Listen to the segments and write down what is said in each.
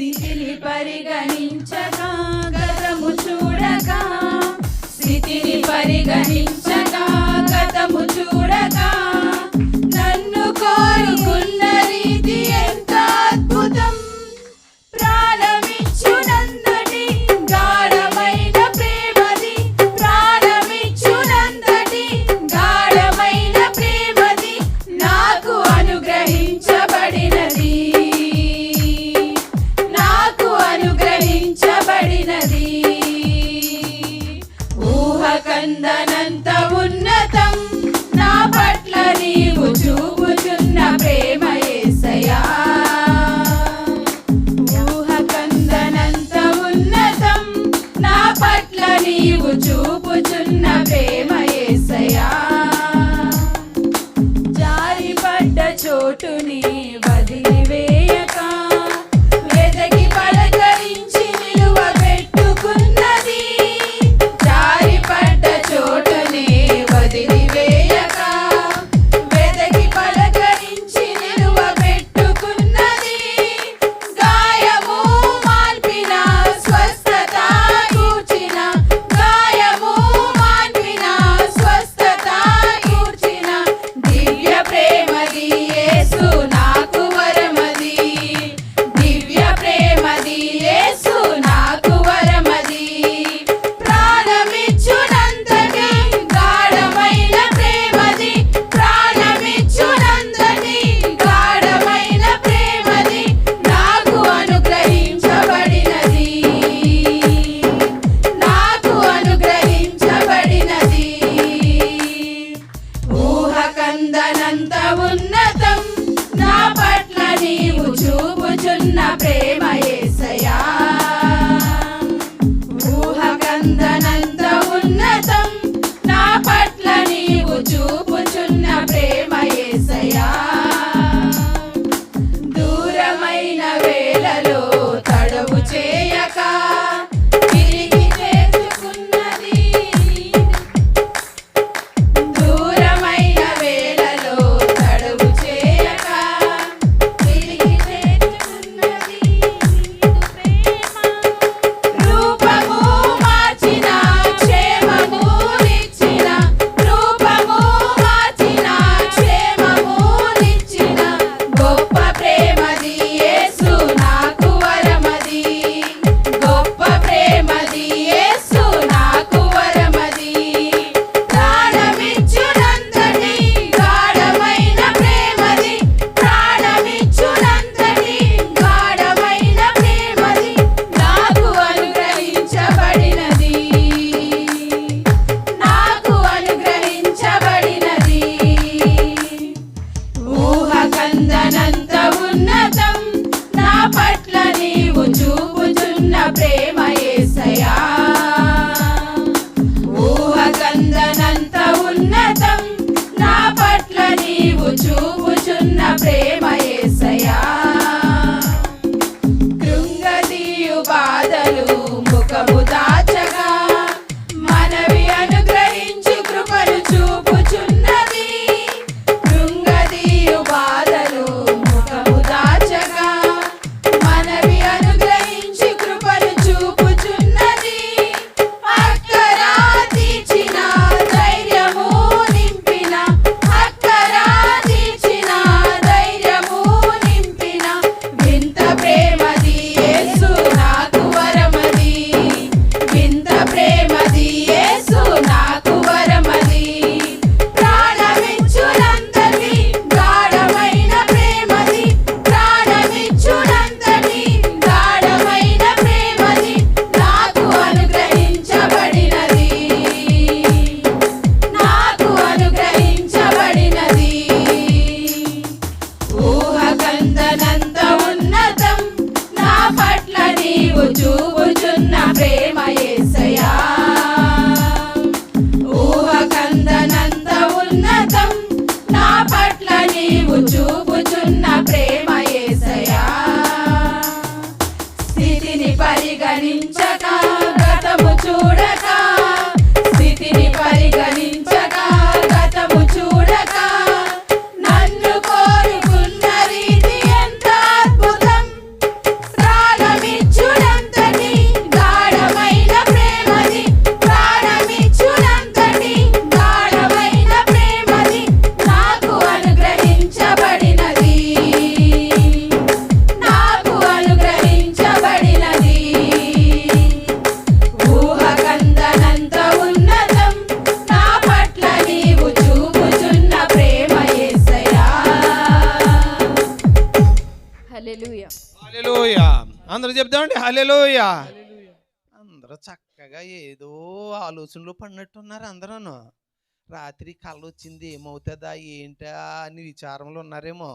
స్థితిని పరిగణించగా గతము చూడగా, స్థితిని పరిగణించగా గతము చూడగా, నన్ను కోరుకున్న రీతి ఎంత అద్భుతం. ప్రాణమిచ్చునంతటి గాఢమైన ప్రేమది, ప్రాణమిచ్చునంతటి గాఢమైన ప్రేమది నాకు అనుగ్రహించబడినది, నాకు అనుగ్రహించబడినది. ఊహకందనంత ఉన్నతం నా పట్ల నీవు చూపుచున్న ప్రేమ యేసయ్యా. ఊహకందనంత ఉన్నతం నా పట్ల నీవు చూపుచున్న ప్రేమ యేసయ్యా. జారిపడ్డ చోటుని వదిలివేయక, వెదకి పలకరించి నిలువబెట్టుకున్నది. జారిపడ్డ చోటుని వదిలివేయక, వెదకి పలకరించి నిలువబెట్టుకున్నది. గాయము మాన్పిన స్వస్థత కూర్చిన, గాయము మాన్పిన స్వస్థత కూర్చిన దివ్య ప్రేమది యేసు నాకు వరమది, దివ్య ప్రేమది యేసు నాకు వరమది. ప్రాణమిచ్చునంతటి గాఢమైన ప్రేమది, ప్రాణమిచ్చునంతటి గాఢమైన ప్రేమది నాకు అనుగ్రహించబడినది, నాకు అనుగ్రహించబడినది. ఊహకందనంత ఉన్నతం నా పట్ల నీవు చూపుచున్న ప్రేమ యేసయ్యా. ఊహకందనంత ఉన్నతం నా పట్ల నీవు చూపుచున్న ప్రేమ యేసయ్యా. దూరమైన వేళలో తడవు చేయక తిరిగి చేర్చుకున్నది, దూరమైన వేళలో తడవు చేయక తిరిగి చేర్చుకున్నది ప్రేమ. రూపము మార్చిన క్షేమము నిచ్చిన, రూపము మార్చిన క్షేమము నిచ్చిన గొప్ప ప్రేమది యేసు నాకు వరమది, గొప్ప ప్రేమది యేసు నాకు వరమది. ప్రాణమిచ్చునంతటి గాఢమైన ప్రేమది, ప్రాణమిచ్చునంతటి గాఢమైన ప్రేమది నాకు అనుగ్రహించబడినది, నాకు అనుగ్రహించబడినది. ఊహకందనంత ఉన్నతం నా పట్ల నీవు చూపుచున్న ప్రేమ యేసయ్యా. ఊహకందనంత ఉన్నతం నా పట్ల నీవు చూపుచున్న ప్రేమ యేసయ్యా. కృంగదీయు బాధలు ముఖము దాచగా, మనవి అనుగ్రహించు కృపను చూపుచున్నది. కృంగదీయు బాధలు ముఖము దాచగా, మనవి అనుగ్రహించు కృపను చూపుచున్నది. అక్కరా తీర్చిన ధైర్యము నింపిన, అక్కరా తీర్చిన ధైర్యము నింపిన వింత ప్రేమది యేసు నాకు వరమది, వింత ప్రేమది యేసు నాకు వరమది. ప్రాణమిచ్చునంతటి గాఢమైన ప్రేమది, ప్రాణమిచ్చునంతటి గాఢమైన ప్రేమది నాకు అనుగ్రహించబడినది, నాకు అనుగ్రహించబడినది. ఊహకందనంత ఉన్నతం నా పట్ల నీవు చూపుచున్న ప్రేమ యేసయ్యా. ఊహకందనంత ఉన్నతం నా పట్ల నీవు చూపుచున్న ప్రేమ యేసయ్యా. స్థితిని పరిగణించగా గతము చూడగా, స్థితిని పరిగణించగా గతము చూడగా, నన్ను కోరుకున్న రీతి ఎంత అద్భుతం. ప్రాణం హల్లెలూయా. హల్లెలూయా. అందరూ చెప్తామండి హల్లెలూయా. అందరూ చక్కగా ఏదో ఆలోచనలో పడినట్టున్నారు అందరూను. రాత్రి కళ్ళ వచ్చింది ఏమవుతుందా ఏంటా అని విచారంలో ఉన్నారేమో.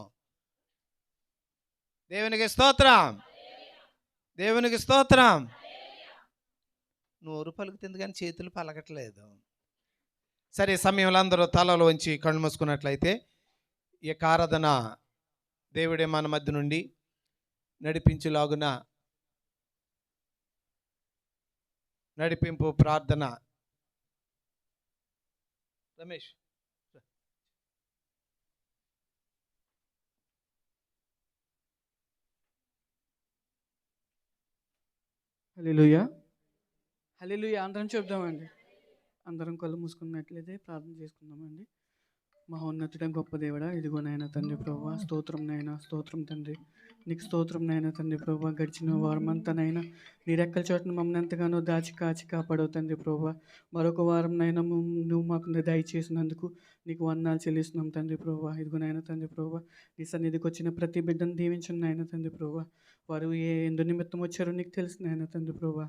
దేవునికి స్తోత్రం, దేవునికి స్తోత్రం. నోరు పలుకుతుంది కానీ చేతులు పలకట్లేదు. సరే, సమయంలో అందరూ తలలో ఉంచి కళ్ళు మూసుకున్నట్లయితే ఈ యొక్క ఆరాధన దేవుడే మన మధ్య నుండి నడిపించులాగున నడిపింపు ప్రార్థన. రమేష్, హల్లెలూయా. హల్లెలూయా. అందరం చెప్దామండి. అందరం కళ్ళు మూసుకున్నట్లయితే ప్రార్థన చేసుకుందామండి. మహోన్నతుడ గొప్ప దేవుడా, ఇదిగో నాయన తండ్రి ప్రభువా, స్తోత్రం నాయన, స్తోత్రం తండ్రి, నీకు స్తోత్రం నాయన తండ్రి ప్రభువా. గడిచిన వారమంతా నాయన నీ రెక్కల చోటును మమ్మల్ని ఎంతగానో దాచి కాచి కాపాడవు తండ్రి ప్రభువా. మరొక వారం నాయన నువ్వు మాకు దయచేసినందుకు నీకు వందనాలు చెల్లిస్తున్నాం తండ్రి ప్రభువా. ఇదిగో నాయన తండ్రి ప్రభువా, నీ సన్నిధికి వచ్చిన ప్రతి బిడ్డను దీవించండి నాయన తండ్రి ప్రభువా. వారు ఎందు నిమిత్తం వచ్చారో నీకు తెలుసు నాయన తండ్రి ప్రభువా.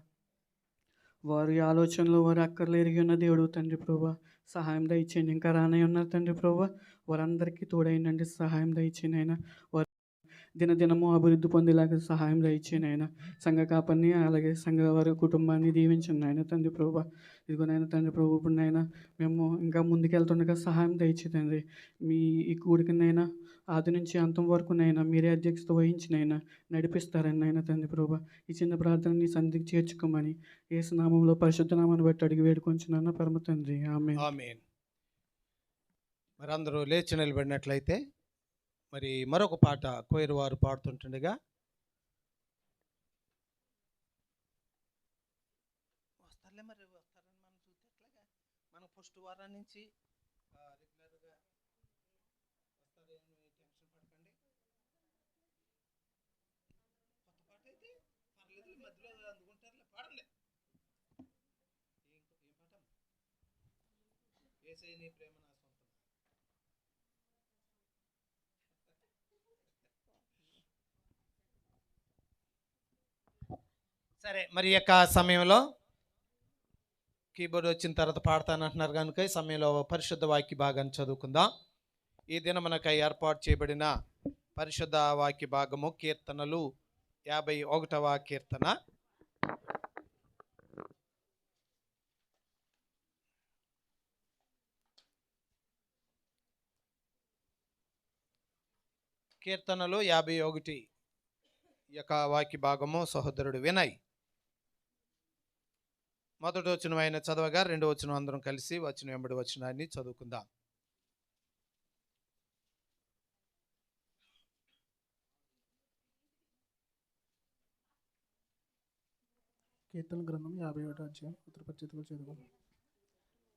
వారి ఆలోచనలో వారు అక్కర్లు ఎరిగి ఉన్న దేవుడు తండ్రి ప్రభువా, సహాయం దయచేయండి. ఇంకా రానై ఉన్నారు తండ్రి ప్రభువా, వారందరికీ తోడైందండి, సహాయం దయచేయండి ఆయన. వారు దినదినము అభివృద్ధి పొందేలాగా సహాయం దయచేయండి ఆయన. సంఘ కాపరిని అలాగే సంఘ వారి కుటుంబాన్ని దీవించండి ఆయన తండ్రి ప్రభువా. ఇదిగో నాయన తండ్రి ప్రభు, ఇప్పుడు నాయన మేము ఇంకా ముందుకెళ్తుండగా సహాయం దయచేయండి. మీ ఈ కూడికనైనా ఆది నుంచి అంతం వరకు నైనా మీరే అధ్యక్షత వహించినైనా నడిపిస్తారని నాయన తండ్రి ప్రభు. ఈ చిన్న ప్రార్థన నీ సన్నిధికి చేర్చుకోమని యేసు నామములో పరిశుద్ధ నామాన్ని బట్టి అడిగి వేడుకొంచున్నాను పరమ తండ్రి, ఆమేన్. ఆమేన్. మరి అందరూ లేచి నిలబడినట్లయితే మరి మరొక పాట కోయిరు వారు పాడుతుంటుండగా వస్తారులే, మరి వస్తారని మనం చూస్తే ఎట్లాగా. మనం ఫస్ట్ వారం నుంచి రెగ్యులర్గా వస్తారేమో, టెన్షన్ పడకండి. కొత్త పాట అయితే పర్లేదు, మధ్యలో అందుకుంటారులే, పాడంలే. ఏం పాట? యేసయ్య నీ ప్రేమ నా సొంతం. సరే, మరి ఈ యొక్క సమయంలో కీబోర్డ్ వచ్చిన తర్వాత పాడతానంటున్నారు కనుక ఈ సమయంలో పరిశుద్ధ వాక్య భాగాన్ని చదువుకుందాం. ఈ దిన మనకై ఏర్పాటు చేయబడిన పరిశుద్ధ వాక్య భాగము కీర్తనలు 51వ కీర్తన. కీర్తనలు 51 యొక్క వాక్య భాగము సహోదరుడు వినయ్ మొదటి వచనం ఆయన చదవగా రెండో వచనం అందరం కలిసి వచనం వెంబడి వచనాన్ని చదువుకుందాం. కీర్తన గ్రంథం 51వ అధ్యాయం ఉత్తరపరిచితులు చదువు.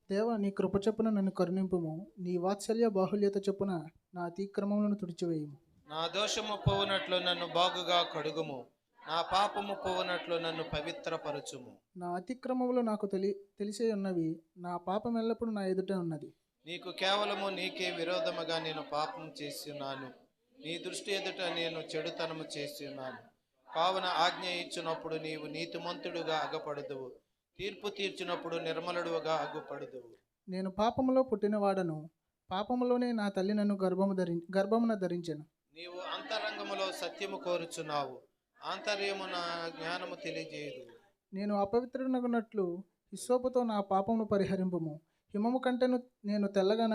దేవా, నీ కృప చొప్పున నన్ను కరుణింపుము, నీ వాత్సల్య బాహుల్యత చొప్పున నా అతిక్రమములను తుడిచివేయుము. నా దోషము పోవునట్లు నన్ను బాగుగా కడుగుము, నా పాపము పోవునట్లు నన్ను పవిత్రపరచుము. నా అతిక్రమములు నాకు తెలిసే ఉన్నవి, నా పాపం ఎల్లప్పుడూ నా ఎదుట ఉన్నది. నీకు కేవలము నీకే విరోధముగా నేను పాపం చేస్తున్నాను, నీ దృష్టి ఎదుట నేను చెడుతనము చేస్తున్నాను. కావున ఆజ్ఞ ఇచ్చినప్పుడు నీవు నీతిమంతుడుగా అగపడదువు, తీర్పు తీర్చినప్పుడు నిర్మలుడుగా అగుపడదువు. నేను పాపములో పుట్టినవాడను, పాపములోనే నా తల్లి నన్ను గర్భమున ధరించెను. నీవు అంతరంగములో సత్యము కోరుచున్నావు, ఆంతర్యము నా జ్ఞానము తెలియజేయదు. నేను అపవిత్రునగునట్లు హిస్సోపుతో నా పాపమును పరిహరింపుము, హిమము కంటెను నేను తెల్లగా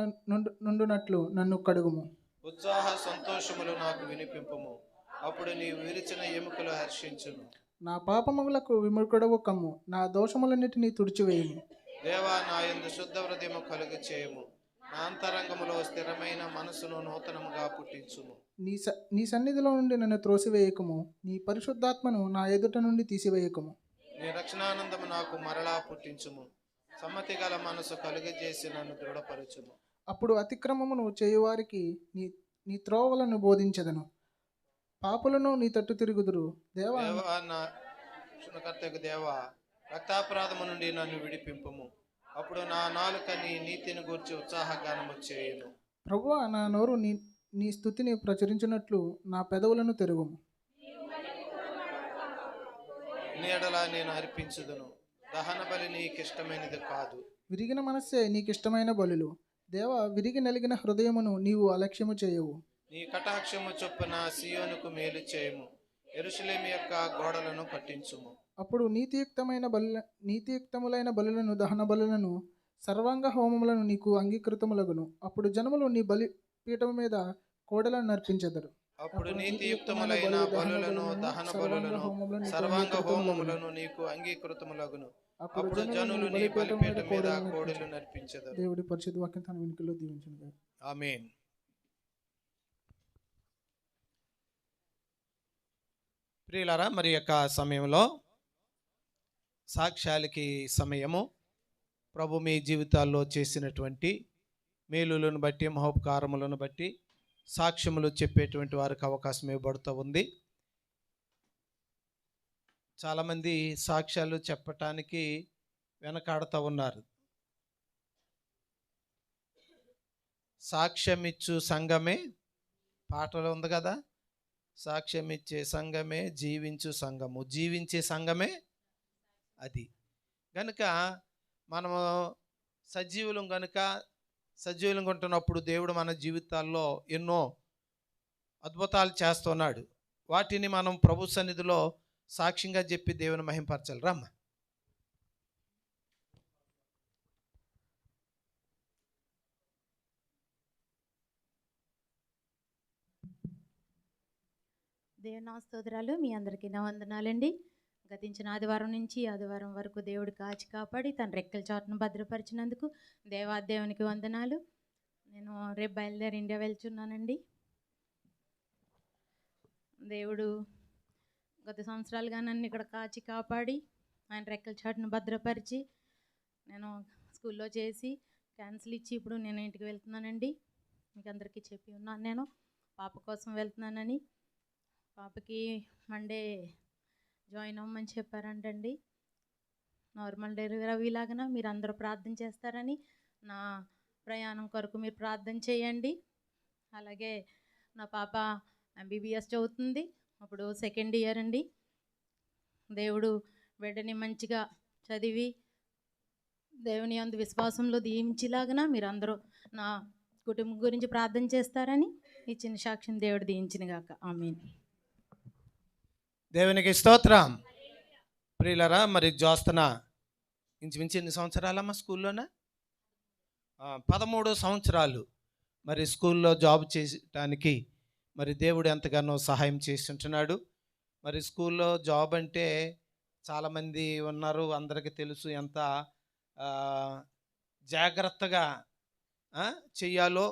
నుండునట్లు నన్ను కడుగుము. ఉత్సాహ సంతోషములు నాకు వినిపింపుము, అప్పుడు నీవు విరిచిన ఎముకలు హర్షించును. నా పాపములకు విముఖుడవు కమ్ము, నా దోషములన్నిటినీ తుడిచివేయుము. దేవా, నా యందు శుద్ధ హృదయము కలుగ చేయము, నా అంతరంగములో స్థిరమైన మనసును నూతనముగా పుట్టించుము. నీ సన్నిధిలో నుండి నన్ను త్రోసివేయకము, నీ పరిశుద్ధాత్మను నా ఎదుట నుండి తీసివేయకము. నీ రక్షణానందము నాకు మరలా పుట్టించుము, సమ్మతి గల మనసు కలుగజేసి నన్ను దృఢపరచుము. అప్పుడు అతిక్రమమును చేయువారికి నీ త్రోవలను బోధించెదను, పాపులను నీ తట్టు తిరుగుదురు. దేవా, నా రక్షణకర్తకు దేవా, రక్తాపరాధము నుండి నన్ను విడిపింపుము, అప్పుడు నా నాలుక నీ నీతిని గూర్చి ఉత్సాహగానము చేయును. ప్రభువా, నా నోరు నీ స్థుతిని ప్రచురించినట్లు నా పెదవులను తెరుగుము. నీ ఎడల నేను అర్పించుదును. దహన బలి నీకు ఇష్టమైనది కాదు. విరిగిన మనస్సే నీకు ఇష్టమైన బలులు. దేవా, విరిగి నలిగిన హృదయమును నీవు అలక్ష్యము చేయవు. నీ కటాక్షము చొప్పున సియోనుకు మేలు చేయము. యెరూషలేము యొక్క గోడలను కట్టించుము. అప్పుడు నీతియుక్తములైన బలులను, దహన బలులను, సర్వాంగ హోమములను నీకు అంగీకృతములగును. అప్పుడు జనములు నీ బలి పీఠము మీద కోడలను నర్పించెదరు. అప్పుడు నీతియుక్తములైన బలులను, దహన బలులను, సర్వాంగ హోమములను నీకు అంగీకృతములగును. అప్పుడు జనులు నీ బలిపీఠం మీద కోడెలు నర్పించెదరు. దేవుడి పరిశుద్ధ వాక్యం తన వెనుకలో దీవించును. ఆమేన్. ప్రియులారా, మరి యొక్క సమయంలో సాక్ష్యాలకి సమయము. ప్రభు మీ జీవితాల్లో చేసినటువంటి మేలులను బట్టి, మహోపకారములను బట్టి సాక్ష్యములు చెప్పేటువంటి వారికి అవకాశం ఇవ్వబడుతూ ఉంది. చాలామంది సాక్ష్యాలు చెప్పటానికి వెనకాడుతూ ఉన్నారు. సాక్ష్యమిచ్చు సంఘమే పాటలో ఉంది కదా, సాక్ష్యమిచ్చే సంఘమే జీవించు సంఘము, జీవించే సంఘమే అది. కనుక మనము సజీవులం కనుక సజీవులంగా ఉంటున్నప్పుడు దేవుడు మన జీవితాల్లో ఎన్నో అద్భుతాలు చేస్తున్నాడు. వాటిని మనం ప్రభు సన్నిధిలో సాక్ష్యంగా చెప్పి దేవుని మహింపరచాలి. రమ్మ. దేవుని స్తోత్రాలు. మీ అందరికీ నా వందనాలండి. గతించిన ఆదివారం నుంచి ఆదివారం వరకు దేవుడు కాచి కాపాడి తన రెక్కల చాటును భద్రపరిచినందుకు దేవునికి వందనాలు. నేను రేపు బయలుదేరి ఇండియా వెళ్తున్నానండి. దేవుడు గత సంవత్సరాలుగా నన్ను ఇక్కడ కాచి కాపాడి ఆయన రెక్కల చాటును భద్రపరిచి నేను స్కూల్లో చేసి క్యాన్సిల్ ఇచ్చి ఇప్పుడు నేను ఇంటికి వెళ్తున్నానండి. మీకు అందరికీ చెప్పి ఉన్నాను, నేను పాప కోసం వెళ్తున్నానని. పాపకి మండే జాయిన్ అవ్వమని చెప్పారంటండి. నార్మల్ డెలివరీ లాగా మీరు అందరూ ప్రార్థన చేస్తారని, నా ప్రయాణం కొరకు మీరు ప్రార్థన చేయండి. అలాగే నా పాప ఎంబీబీఎస్ చదువుతుంది, అప్పుడు సెకండ్ ఇయర్ అండి. దేవుడు బిడ్డని మంచిగా చదివి దేవుని యందు విశ్వాసంలో దీవించేలాగా మీరు అందరూ నా కుటుంబం గురించి ప్రార్థన చేస్తారని ఇచ్చిన సాక్ష్యం దేవుడు దీవించిన గాక. ఆమేన్. దేవునికి స్తోత్రం. ప్రియులరా, మరి జ్యోత్స్న ఇంచుమించు ఎన్ని సంవత్సరాలమ్మా స్కూల్లోనా? 13 సంవత్సరాలు మరి స్కూల్లో జాబ్ చేయటానికి మరి దేవుడు ఎంతగానో సహాయం చేస్తుంటున్నాడు. మరి స్కూల్లో జాబ్ అంటే చాలామంది ఉన్నారు, అందరికీ తెలుసు ఎంత జాగ్రత్తగా చెయ్యాలో.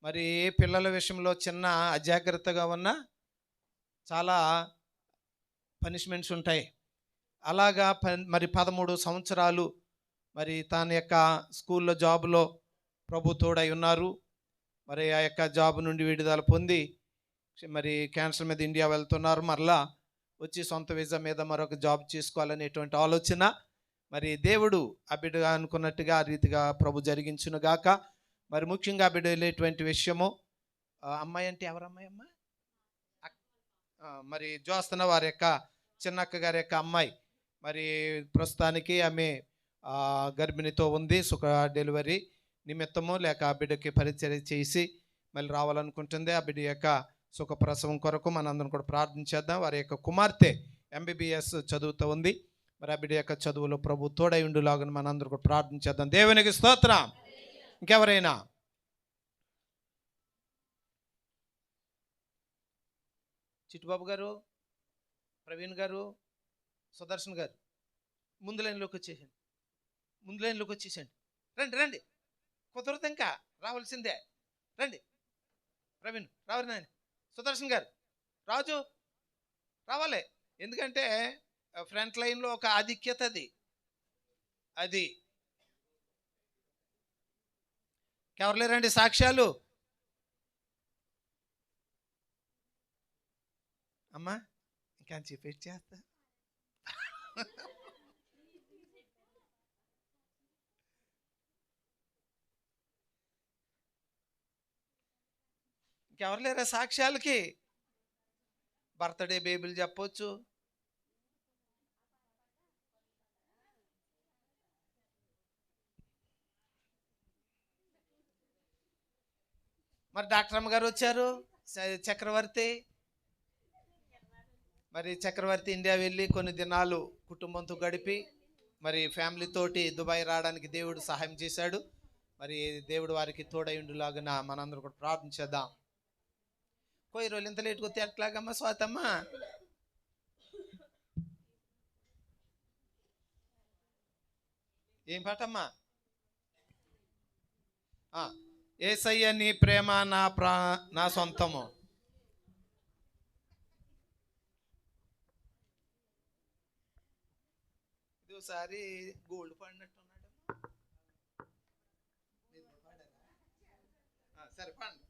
మరి ఏ పిల్లల విషయంలో చిన్న అజాగ్రత్తగా ఉన్నా చాలా పనిష్మెంట్స్ ఉంటాయి. అలాగా మరి 13 సంవత్సరాలు మరి తన యొక్క స్కూల్లో జాబులో ప్రభు తోడై ఉన్నారు. మరి ఆ యొక్క జాబ్ నుండి విడుదల పొంది మరి క్యాన్సర్ మీద ఇండియా వెళ్తున్నారు. మరలా వచ్చి సొంత వీసా మీద మరొక జాబ్ చేసుకోవాలనేటువంటి ఆలోచన మరి దేవుడు ఆ బిడ్డ అనుకున్నట్టుగా ఆ రీతిగా ప్రభు జరిగించును గాక. మరి ముఖ్యంగా ఆ బిడ్డ వెళ్ళేటువంటి విషయము, అమ్మాయి అంటే ఎవరమ్మాయి అమ్మ? మరి జ్యోత్స్న వారి యొక్క చిన్నక్క గారి యొక్క అమ్మాయి. మరి ప్రస్తుతానికి ఆమె గర్భిణితో ఉంది. సుఖ డెలివరీ నిమిత్తము లేక ఆ బిడ్డకి పరిచర్య చేసి మళ్ళీ రావాలనుకుంటుంది. ఆ బిడ్డ యొక్క సుఖప్రసవం కొరకు మనందరం కూడా ప్రార్థన చేద్దాం. వారి యొక్క కుమార్తె ఎంబీబీఎస్ చదువుతూ ఉంది. మరి ఆ బిడ్డ యొక్క చదువులో ప్రభు తోడై ఉండులాగా మనందరం కూడా ప్రార్థన చేద్దాం. దేవునికి స్తోత్రం. ఇంకెవరైనా? చిట్టుబాబు గారు, ప్రవీణ్ గారు, సుదర్శన్ గారు ముందు లైన్లోకి వచ్చేసండి. ముందు లైన్లోకి వచ్చేసండి. రండి రండి, కుదరదు ఇంకా, రావాల్సిందే. రండి. ప్రవీణ్ రావాలి, నాయన. సుదర్శన్ గారు, రాజు రావాలి. ఎందుకంటే ఫ్రంట్ లైన్లో ఒక ఆధిక్యత అది ఎవరు లేరండి సాక్ష్యాలు? అమ్మా ఇంకా చెప్పేసి చేస్తా. ఇంకెవరు లేరా సాక్ష్యాలకి? బర్త్డే బేబీలు చెప్పొచ్చు, మరి డాక్టర్ అమ్మ గారు వచ్చారు, చక్రవర్తి. మరి చక్రవర్తి ఇండియా వెళ్ళి కొన్ని దినాలు కుటుంబంతో గడిపి మరి ఫ్యామిలీ తోటి దుబాయ్ రావడానికి దేవుడు సహాయం చేశాడు. మరి దేవుడు వారికి తోడైండులాగా మనందరూ కూడా ప్రార్థన చేద్దాం. పోయి రోజులు ఇంత లేట్కి వస్తే ఎట్లాగమ్మా స్వాతమ్మ? ఏం పాటమ్మా? యేసయ్య నీ ప్రేమ నా సొంతము. ఇది ఒకసారి గోల్డ్ పాడినట్టున్నాడు. సరే పాడండి.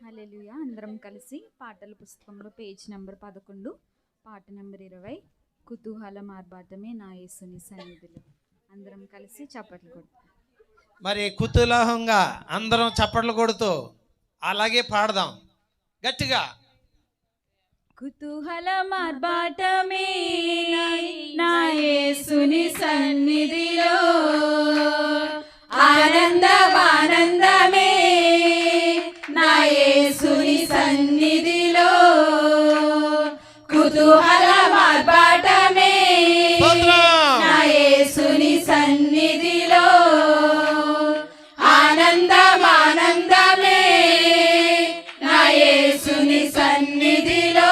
హల్లెలూయా. అందరం కలిసి పాటల పుస్తకంలో పేజ్ నెంబర్ 11, పాట నెంబర్ 20, కుతూహల మార్బాటమే నా యేసుని సన్నిధిలో. అందరం కలిసి చప్పట్లు కొడతాం. మరి కుతూహలంగా అందరం చప్పట్లు కొడుతూ అలాగే పాడదాం గట్టిగా. కుతూహల మార్బాటమే నా యేసుని సన్నిధిలో, ఆనందమే నా యేసుని సన్నిధిలో, కుతూహల మార్బాటమే నా యేసుని సన్నిధిలో, ఆనందమే నా యేసుని సన్నిధిలో.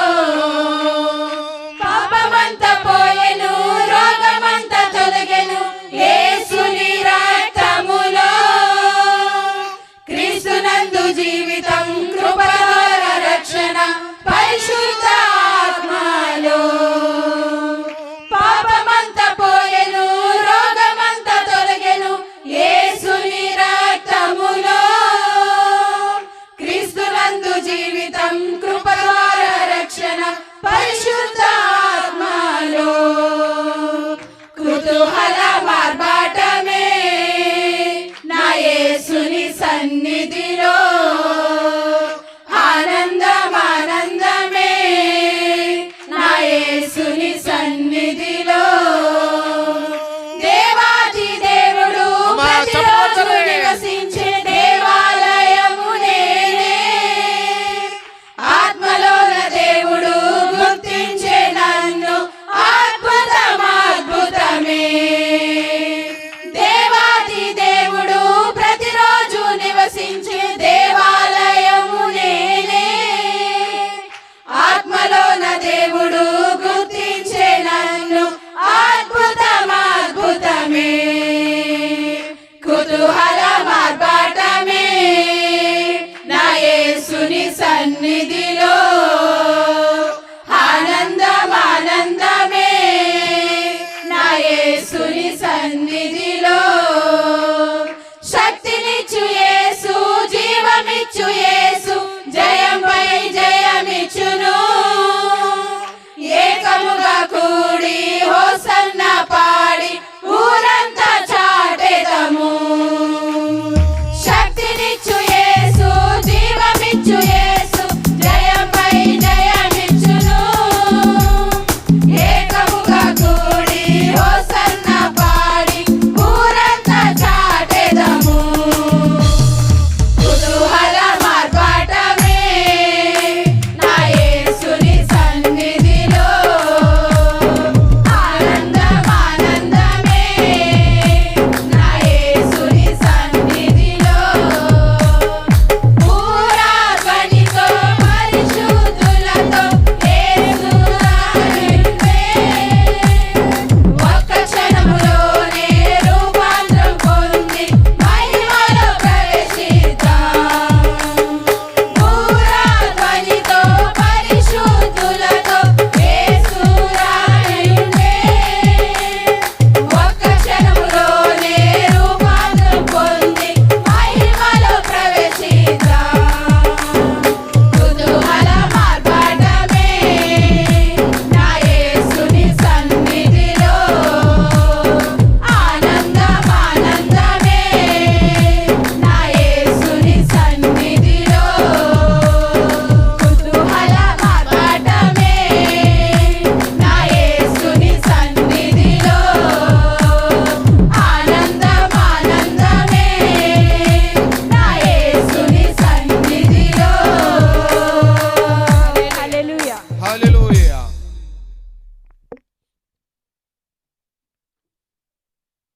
పాపమంత పోయెను, రోగమంత తొలగెను యేసుని రక్తములో. క్రీస్తునందు జీవితం, కృప ద్వారా రక్షణ,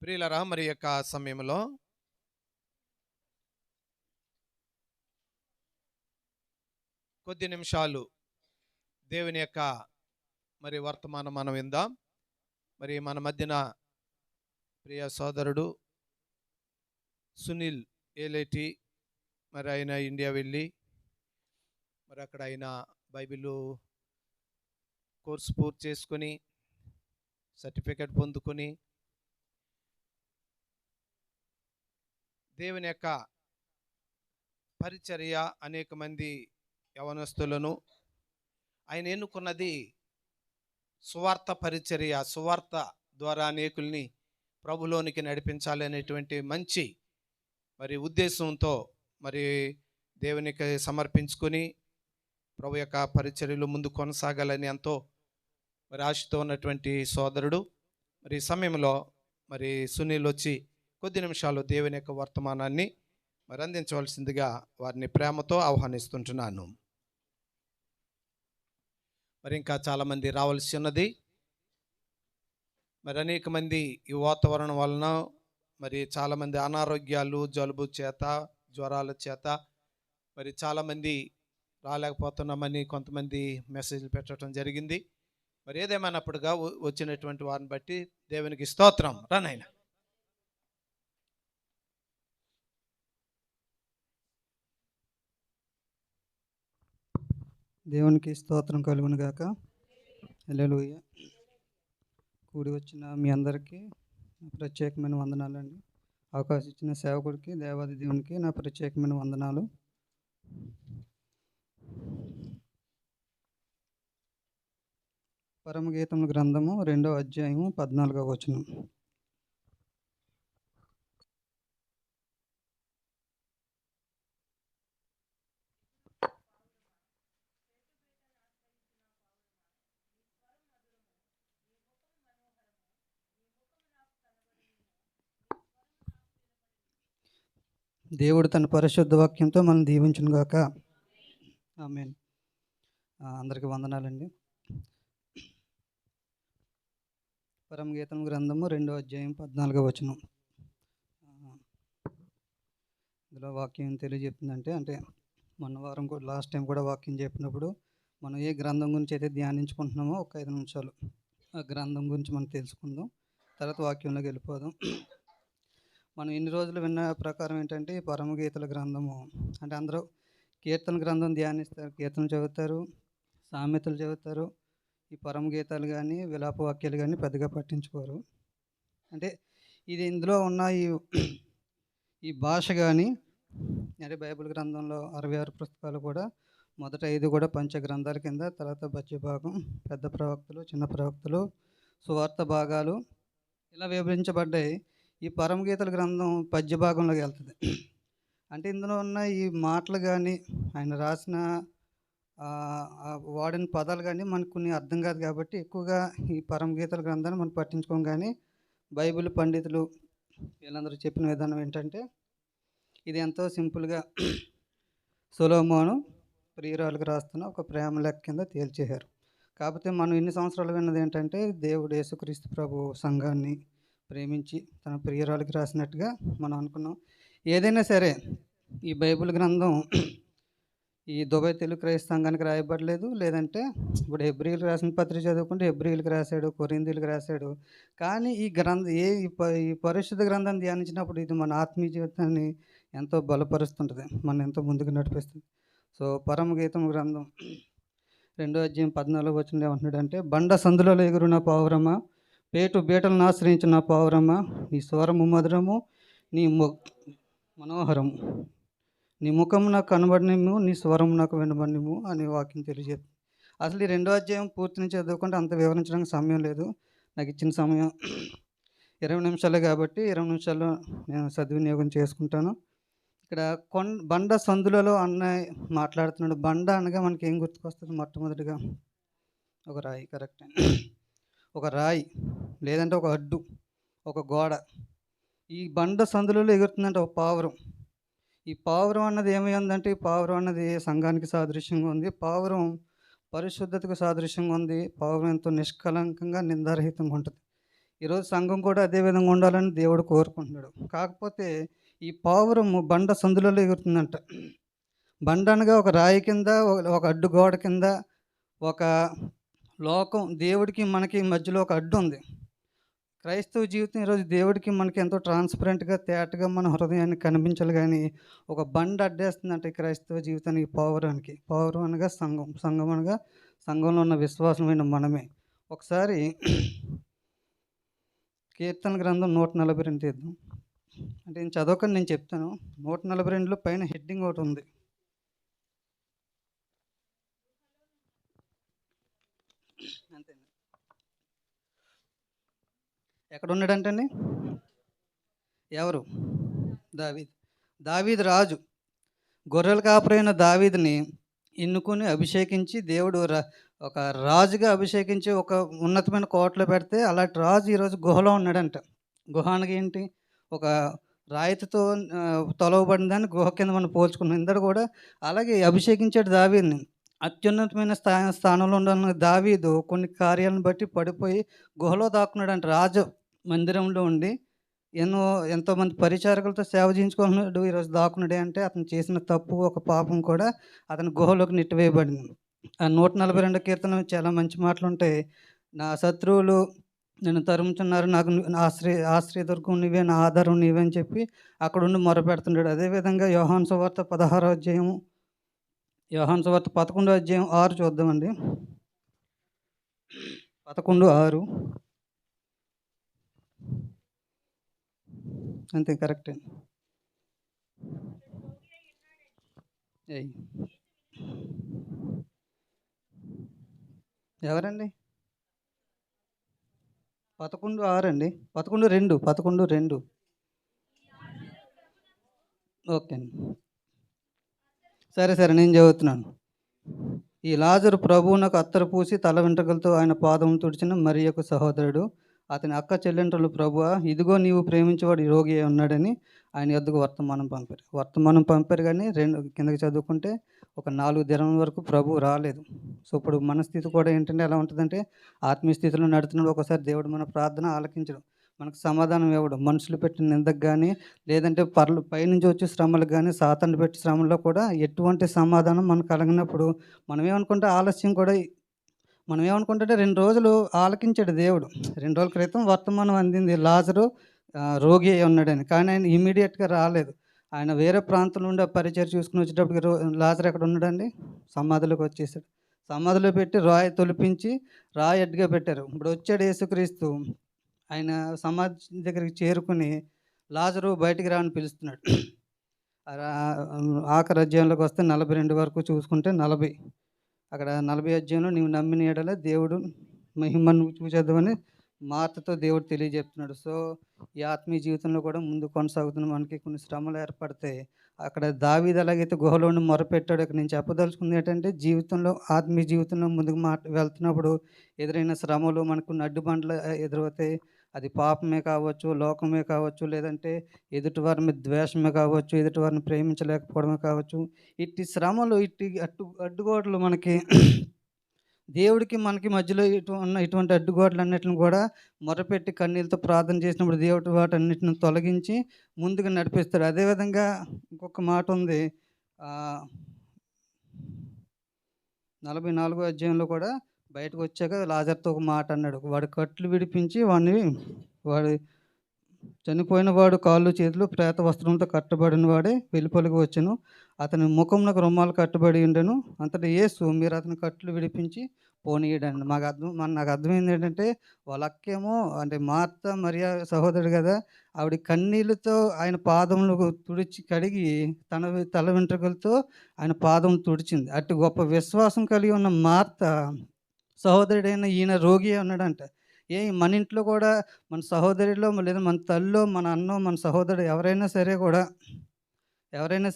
ప్రియులరా, మరి యొక్క సమయంలో కొద్ది నిమిషాలు దేవుని యొక్క మరి వర్తమానం మనం విందాం. మరి మన మధ్యన ప్రియ సోదరుడు సునీల్ ఏలేటి, మరి ఆయన ఇండియా వెళ్ళి మరి అక్కడ ఆయన బైబిల్ కోర్సు పూర్తి చేసుకొని సర్టిఫికెట్ పొందుకొని దేవుని యొక్క పరిచర్య అనేక మంది యవనస్తులను ఆయన ఎన్నుకున్నది సువార్త పరిచర్య, సువార్త ద్వారా అనేకుల్ని ప్రభులోనికి నడిపించాలి అనేటువంటి మంచి మరి ఉద్దేశంతో మరి దేవునికి సమర్పించుకొని ప్రభు యొక్క పరిచర్యలు ముందు కొనసాగాలని ఎంతో మరి ఆశతో ఉన్నటువంటి సోదరుడు మరి ఈ సమయంలో మరి సునీల్ వచ్చి కొద్ది నిమిషాలు దేవుని యొక్క వర్తమానాన్ని మరి అందించవలసిందిగా వారిని ప్రేమతో ఆహ్వానిస్తుంటున్నాను. మరి ఇంకా చాలామంది రావాల్సి ఉన్నది. మరి అనేక మంది ఈ వాతావరణం వలన మరి చాలామంది అనారోగ్యాలు, జలుబు చేత, జ్వరాల చేత మరి చాలామంది రాలేకపోతున్నామని కొంతమంది మెసేజ్లు పెట్టడం జరిగింది. మరి ఏదేమైనప్పుడుగా వచ్చినటువంటి వారిని బట్టి దేవునికి స్తోత్రం. రానాయన. దేవునికి స్తోత్రం కలుగును గాక. హల్లెలూయా. కూడి వచ్చిన మీ అందరికీ నా ప్రత్యేకమైన వందనాలండి. అవకాశం ఇచ్చిన సేవకుడికి, దేవాది దేవునికి నా ప్రత్యేకమైన వందనాలు. పరమగీతముల గ్రంథము 2వ అధ్యాయము 14వ వచనం. దేవుడు తన పరిశుద్ధ వాక్యంతో మనం దీవించును గాక. ఆమేన్. అందరికీ వందనాలండి. పరమగీతం గ్రంథము 2వ అధ్యాయం 14వ వచనం. ఇందులో వాక్యం తెలియజెప్తుందంటే, మొన్న వారం కూడా లాస్ట్ టైం కూడా వాక్యం చెప్పినప్పుడు మనం ఏ గ్రంథం గురించి అయితే ధ్యానించుకుంటున్నామో ఒక 5 నిమిషాలు ఆ గ్రంథం గురించి మనం తెలుసుకుందాం. తర్వాత వాక్యంలోకి వెళ్ళిపోదాం. మనం ఇన్ని రోజులు విన్న ప్రకారం ఏంటంటే, ఈ పరమగీతల గ్రంథము అంటే అందరూ కీర్తన గ్రంథం ధ్యానిస్తారు, కీర్తనలు చదువుతారు, సామెతలు చదువుతారు. ఈ పరమగీతాలు కానీ విలాప వాక్యాలు కానీ పెద్దగా పట్టించుకోరు. అంటే ఇది ఇందులో ఉన్న ఈ భాష కానీ అంటే బైబిల్ గ్రంథంలో 66 పుస్తకాలు కూడా మొదట 5 కూడా పంచగ్రంథాల కింద, తర్వాత పద్య భాగం, పెద్ద ప్రవక్తలు, చిన్న ప్రవక్తలు, సువార్త భాగాలు ఇలా విభజించబడ్డాయి. ఈ పరమగీతల గ్రంథం పద్య భాగంలోకి వెళ్తుంది. అంటే ఇందులో ఉన్న ఈ మాటలు కానీ ఆయన రాసిన వాడిన పదాలు కానీ మనకు కొన్ని అర్థం కాదు కాబట్టి ఎక్కువగా ఈ పరమగీతల గ్రంథాన్ని మనం పట్టించుకోం. కానీ బైబిల్ పండితులు వీళ్ళందరూ చెప్పిన విధానం ఏంటంటే, ఇది ఎంతో సింపుల్గా సొలొమోను ప్రియురాలకు రాస్తున్న ఒక ప్రేమ లెక్క కింద తేల్చేశారు. కాకపోతే మనం ఇన్ని సంవత్సరాలు విన్నది ఏంటంటే, దేవుడు యేసుక్రీస్తు ప్రభు సంఘాన్ని ప్రేమించి తన ప్రియురాలకి రాసినట్టుగా మనం అనుకున్నాం. ఏదైనా సరే ఈ బైబిల్ గ్రంథం ఈ దుబాయ్ తెలుగు క్రైస్తవ సంఘానికి రాయబడలేదు. లేదంటే ఇప్పుడు హెబ్రీయులకు రాసిన పత్రిక చదువుకుంటే హెబ్రీయులకు రాశాడు, కొరింథీయులకు రాశాడు. కానీ ఈ పరిశుద్ధ గ్రంథాన్ని ధ్యానించినప్పుడు ఇది మన ఆత్మీయ జీవితాన్ని ఎంతో బలపరుస్తుంటుంది, మన ఎంతో ముందుకు నడిపిస్తుంది. సో పరమగీతం గ్రంథం 2వ అధ్యాయం 14వ వచనంలో ఏమంటున్నాడంటే, బండ సందులలో ఎగురున పావురమ్మ, పేటు బీటలను ఆశ్రయించిన పావురమ్మ, నీ స్వరము మధురము, నీ మనోహరము, నీ ముఖము నాకు కనబడినము, నీ స్వరం నాకు వినబడినము అనే వాక్యం తెలియజేస్తుంది. అసలు ఈ 2వ అధ్యాయం పూర్తిని చదువుకుంటే అంత వివరించడానికి సమయం లేదు. నాకు ఇచ్చిన సమయం 20 నిమిషాలే కాబట్టి 20 నిమిషాల్లో నేను సద్వినియోగం చేసుకుంటాను. ఇక్కడ బండ సందులలో అన్న మాట్లాడుతున్నాడు. బండ అనగా మనకి ఏం గుర్తుకొస్తుంది? మొట్టమొదటిగా ఒక రాయి. కరెక్ట్. ఒక రాయి లేదంటే ఒక అడ్డు, ఒక గోడ. ఈ బండ సందులలో ఎగురుతుందంటే ఒక పావురం. ఈ పావురం అన్నది ఏమైందంటే, ఈ పావురం అన్నది సంఘానికి సాదృశ్యంగా ఉంది. పావురం పరిశుద్ధతకు సాదృశ్యంగా ఉంది. పావురం ఎంతో నిష్కలంకంగా నిందారహితంగా ఉంటుంది. ఈరోజు సంఘం కూడా అదే విధంగా ఉండాలని దేవుడు కోరుకుంటున్నాడు. కాకపోతే ఈ పావురము బండ సందులలో ఎగురుతుందంట. బండ అనగా ఒక రాయి కింద, ఒక అడ్డుగోడ కింద, ఒక లోకం దేవుడికి మనకి మధ్యలో ఒక అడ్డు ఉంది. క్రైస్తవ జీవితం ఈరోజు దేవుడికి మనకి ఎంతో ట్రాన్స్పరెంట్గా తేటగా మన హృదయాన్ని కనిపించాలి, కానీ ఒక బండ అడ్డేస్తుందంటే ఈ క్రైస్తవ జీవితానికి, పావురానికి. పావురం అనగా సంఘం, సంఘం అనగా సంఘంలో ఉన్న విశ్వాసమైన మనమే. ఒకసారి కీర్తన గ్రంథం 142 తీద్దాం. అంటే నేను చదవకండి, నేను చెప్తాను. 142లో పైన హెడ్డింగ్ ఒకటి ఉంది. అంతే. ఎక్కడ ఉన్నాడంటండి? ఎవరు? దావీదు. దావీదు రాజు. గొర్రెల కాపరైన దావీదుని ఎన్నుకొని అభిషేకించి దేవుడు ఒక రాజుగా అభిషేకించి ఒక ఉన్నతమైన కోటలో పెడితే, అలాంటి రాజు ఈరోజు గుహలో ఉన్నాడంట. గుహ అనగా ఏంటి? ఒక రాయితో తొలవబడిన దాన్ని గుహ కింద మనం పోల్చుకున్నాం ఇందరు కూడా. అలాగే అభిషేకించాడు దావీదుని. అత్యున్నతమైన స్థానంలో ఉన్న దావీదు కొన్ని కార్యాలను బట్టి పడిపోయి గుహలో దాక్కున్నాడంట. రాజు మందిరంలో ఉండి ఎంతోమంది పరిచారకులతో సేవ చేయించుకుంటున్నాడు, ఈరోజు దాక్కున్నాడే అంటే అతను చేసిన తప్పు, ఒక పాపం కూడా అతని గుహలోకి నెట్టివేయబడింది. ఆ 142 కీర్తన చాలా మంచి మాటలు ఉంటాయి. నా శత్రువులు నన్ను తరుముతున్నారు, నాకు ఆశ్రయదుర్గం నీవే, నా ఆధారం నీవే అని చెప్పి అక్కడుండి మొరపెడుతున్నాడు. అదేవిధంగా యోహాను సువార్త 16వ అధ్యాయం, యోహాను సువార్త 11వ అధ్యాయం 6 చూద్దామండి. 11:6 అంతే, కరెక్ట్ అండి. ఎవరండి? 11:6 అండి. 11:2 ఓకే అండి. సరే నేను చదువుతున్నాను. ఈ లాజరు ప్రభువునకు అత్తరు పూసి తల వెంట్రుకలతో ఆయన పాదం తుడిచిన మరియకు సహోదరుడు, అతని అక్క చెల్లెంటలు, ప్రభువా ఇదిగో నీవు ప్రేమించేవాడు రోగి అయి ఉన్నాడని ఆయన యొద్దకు వర్తమానం పంపారు. కానీ కిందకి చదువుకుంటే ఒక 4 దినం వరకు ప్రభు రాలేదు. సో ఇప్పుడు మన స్థితి కూడా ఏంటంటే ఎలా ఉంటుందంటే, ఆత్మీయ స్థితిలో నడుతున్నాడు. ఒకసారి దేవుడు మన ప్రార్థన ఆలకించడం, మనకు సమాధానం ఇవ్వడం, మనుషులు పెట్టిన నిందకు కానీ, లేదంటే పైనుంచి వచ్చే శ్రమలకు కానీ, సాతాను పెట్టి శ్రమల్లో కూడా ఎటువంటి సమాధానం మనకు కలిగినప్పుడు మనం ఏమనుకుంటే 2 రోజులు ఆలకించాడు దేవుడు. 2 రోజుల క్రితం వర్తమానం అందింది, లాజరు రోగి అయి ఉన్నాడని. కానీ ఆయన ఇమీడియట్గా రాలేదు. ఆయన వేరే ప్రాంతం నుండి ఆ పరిచయం చూసుకుని వచ్చేటప్పటికి లాజరు ఎక్కడ ఉన్నాడండి? సమాధిలోకి వచ్చేసాడు. సమాధిలో పెట్టి రాయి తొలిపించి రాయి అడ్డుగా పెట్టారు. ఇప్పుడు వచ్చాడు యేసుక్రీస్తు. ఆయన సమాధి దగ్గరికి చేరుకుని లాజరు బయటికి రాని పిలుస్తున్నాడు. ఆఖరి అధ్యాయంలోకి వస్తే 42 వరకు చూసుకుంటే 40, అక్కడ 40 అధ్యాయంలో నీవు నమ్మిన ఎడల దేవుడు మహిమను చూసేద్దామని మార్తతో దేవుడు తెలియజెప్తున్నాడు. సో ఈ ఆత్మీయ జీవితంలో కూడా ముందు కొనసాగుతున్న మనకి కొన్ని శ్రమలు ఏర్పడతాయి. అక్కడ దావీదు ఎలాగైతే గుహలో ఉండి మొరపెట్టాడు, ఇక్కడ నేను చెప్పదలుచుకుంది ఏంటంటే, జీవితంలో ఆత్మీయ జీవితంలో ముందుకు వెళ్తున్నప్పుడు ఎదురైన శ్రమలు, మనకు అడ్డుబండ్లు ఎదురవుతాయి. అది పాపమే కావచ్చు, లోకమే కావచ్చు, లేదంటే ఎదుటివారి మీద ద్వేషమే కావచ్చు, ఎదుటివారిని ప్రేమించలేకపోవడమే కావచ్చు. ఇట్టి శ్రమలు, అడ్డుగోడలు మనకి దేవుడికి మనకి మధ్యలో ఇటువంటి అడ్డుగోడలు అన్నిటిని కూడా మొరపెట్టి కన్నీళ్ళతో ప్రార్థన చేసినప్పుడు దేవుడు వాటన్నిటిని తొలగించి ముందుకు నడిపిస్తాడు. అదేవిధంగా ఇంకొక మాట ఉంది, 44వ అధ్యాయంలో కూడా బయటకు వచ్చాక లాజర్తో ఒక మాట అన్నాడు. వాడి కట్లు విడిపించి వాడి చనిపోయిన వాడు కాళ్ళు చేతులు ప్రేత వస్త్రంతో కట్టబడిన వాడే వెలుపలికి వచ్చెను. అతని ముఖంలోకి రుమాలు కట్టబడి ఉండెను. అంతటా యేసు, మీరు అతని కట్లు విడిపించి పోనీయడండి. నాకు అర్థమైంది ఏంటంటే, వాళ్ళ అక్కేమో అంటే మార్త మరియా సహోదరుడు కదా, ఆవిడ కన్నీళ్ళతో ఆయన పాదములకు కడిగి తన తల వెంట్రుకలతో ఆయన పాదం తుడిచింది. అటు గొప్ప విశ్వాసం కలిగి ఉన్న మార్త సహోదరుడైన ఈయన రోగి ఉన్నాడంట. మన ఇంట్లో కూడా మన సహోదరిలో, లేదా మన తల్లిలో, మన అన్నో, మన సహోదరుడు ఎవరైనా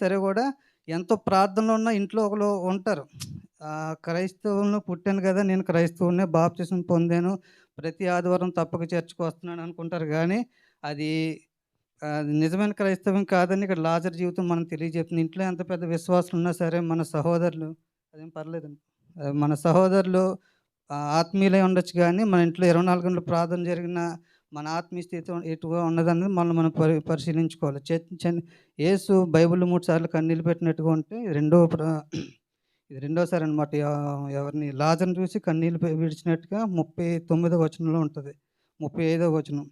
సరే కూడా ఎంతో ప్రార్థనలో ఉన్న ఇంట్లో ఒకరు ఉంటారు. క్రైస్తవులను పుట్టాను కదా, నేను క్రైస్తవునే, బాప్తిసం పొందాను, ప్రతి ఆదివారం తప్పక చర్చకు వస్తున్నాను అనుకుంటారు. కానీ అది నిజమైన క్రైస్తవం కాదని ఇక్కడ లాజర్ జీవితం మనం తెలియజేస్తుంది. ఇంట్లో ఎంత పెద్ద విశ్వాసం ఉన్నా సరే మన సహోదరులు, అదేం పర్లేదండి, మన సహోదరులు ఆత్మీయులై ఉండొచ్చు, కానీ మన ఇంట్లో 24 గంటలు ప్రార్థన జరిగిన మన ఆత్మీయ స్థితి ఎటుగా ఉన్నదన్నది మనం పరిశీలించుకోవాలి. యేసు బైబిల్‌లో 3 సార్లు కన్నీళ్ళు పెట్టినట్టుగా ఉంటే ఇది రెండోసారి అనమాట. ఎవరిని లాజర్‌ని చూసి కన్నీళ్ళు విడిచినట్టుగా 39వ వచనంలో ఉంటది. 35వ వచనం.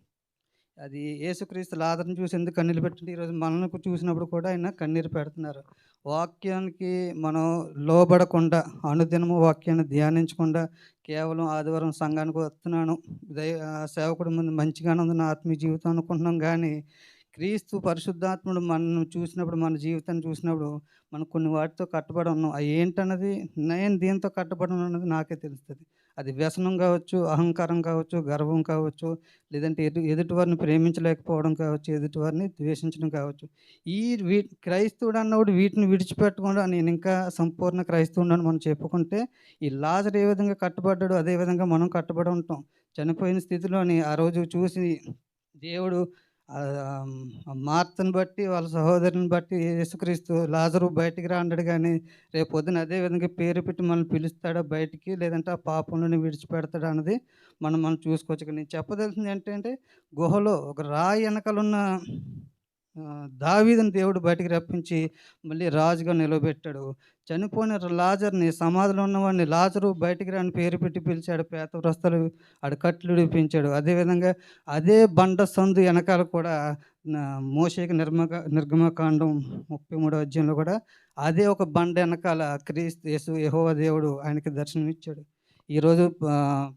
అది యేసుక్రీస్తు లాజర్‌ని చూసి ఎందుకు కన్నీళ్ళు పెట్టిండు, ఈరోజు మనల్ని చూసినప్పుడు కూడా ఆయన కన్నీరు పెడుతున్నారు. వాక్యానికి మనం లోబడకుండా, అనుదినము వాక్యాన్ని ధ్యానించకుండా, కేవలం ఆదివారం సంఘానికి వస్తున్నాను, సేవకుడి ముందు మంచిగానే ఉంది నా ఆత్మీయ జీవితం అనుకుంటున్నాం కానీ, క్రీస్తు పరిశుద్ధాత్ముడు మనల్ని చూసినప్పుడు, మన జీవితాన్ని చూసినప్పుడు మనం కొన్ని వాటితో కట్టుబడి ఉన్నాం. అవి ఏంటన్నది, నేను దేనితో కట్టుబడి ఉన్నది నాకే తెలుస్తుంది. అది వ్యసనం కావచ్చు, అహంకారం కావచ్చు, గర్వం కావచ్చు, లేదంటే ఎదుటివారిని ప్రేమించలేకపోవడం కావచ్చు, ఎదుటివారిని ద్వేషించడం కావచ్చు. ఈ క్రైస్తవుడు అన్నప్పుడు వీటిని విడిచిపెట్టకుండా నేను ఇంకా సంపూర్ణ క్రైస్తవుడని మనం చెప్పుకుంటే, ఈ లాజరు ఏ విధంగా కట్టుబడ్డాడో అదే విధంగా మనం కట్టుబడి ఉంటాం. చనిపోయిన స్థితిలోని ఆ రోజు చూసి దేవుడు మార్తను బట్టి, వాళ్ళ సహోదరుని బట్టి యేసుక్రీస్తు లాజరు బయటికి రా అన్నాడు కానీ, రేపు పొద్దున అదే విధంగా పేరు పెట్టి మనల్ని పిలుస్తాడా బయటికి, లేదంటే ఆ పాపంలోనే విడిచిపెడతాడా అన్నది మనం చూసుకోవచ్చు. ఇక్కడ నేను చెప్పదలిసింది ఏంటంటే, గుహలో ఒక రాయి వెనకాలన్న దావీదుని దేవుడు బయటికి రప్పించి మళ్ళీ రాజుగా నిలబెట్టాడు. చనిపోయిన లాజర్‌ని, సమాధిలో ఉన్నవాడిని లాజరు బయటికి రా అని పేరు పెట్టి పిలిచాడు. పేతవ్రస్తలు ఆడి కట్లు విడిపించాడు. అదేవిధంగా అదే బండ సందు వెనకాల కూడా మోషేకి నిర్గమకాండం 33వ అధ్యాయంలో కూడా అదే ఒక బండ వెనకాల క్రీస్తు యేసు యెహోవా దేవుడు ఆయనకి దర్శనమిచ్చాడు. ఈరోజు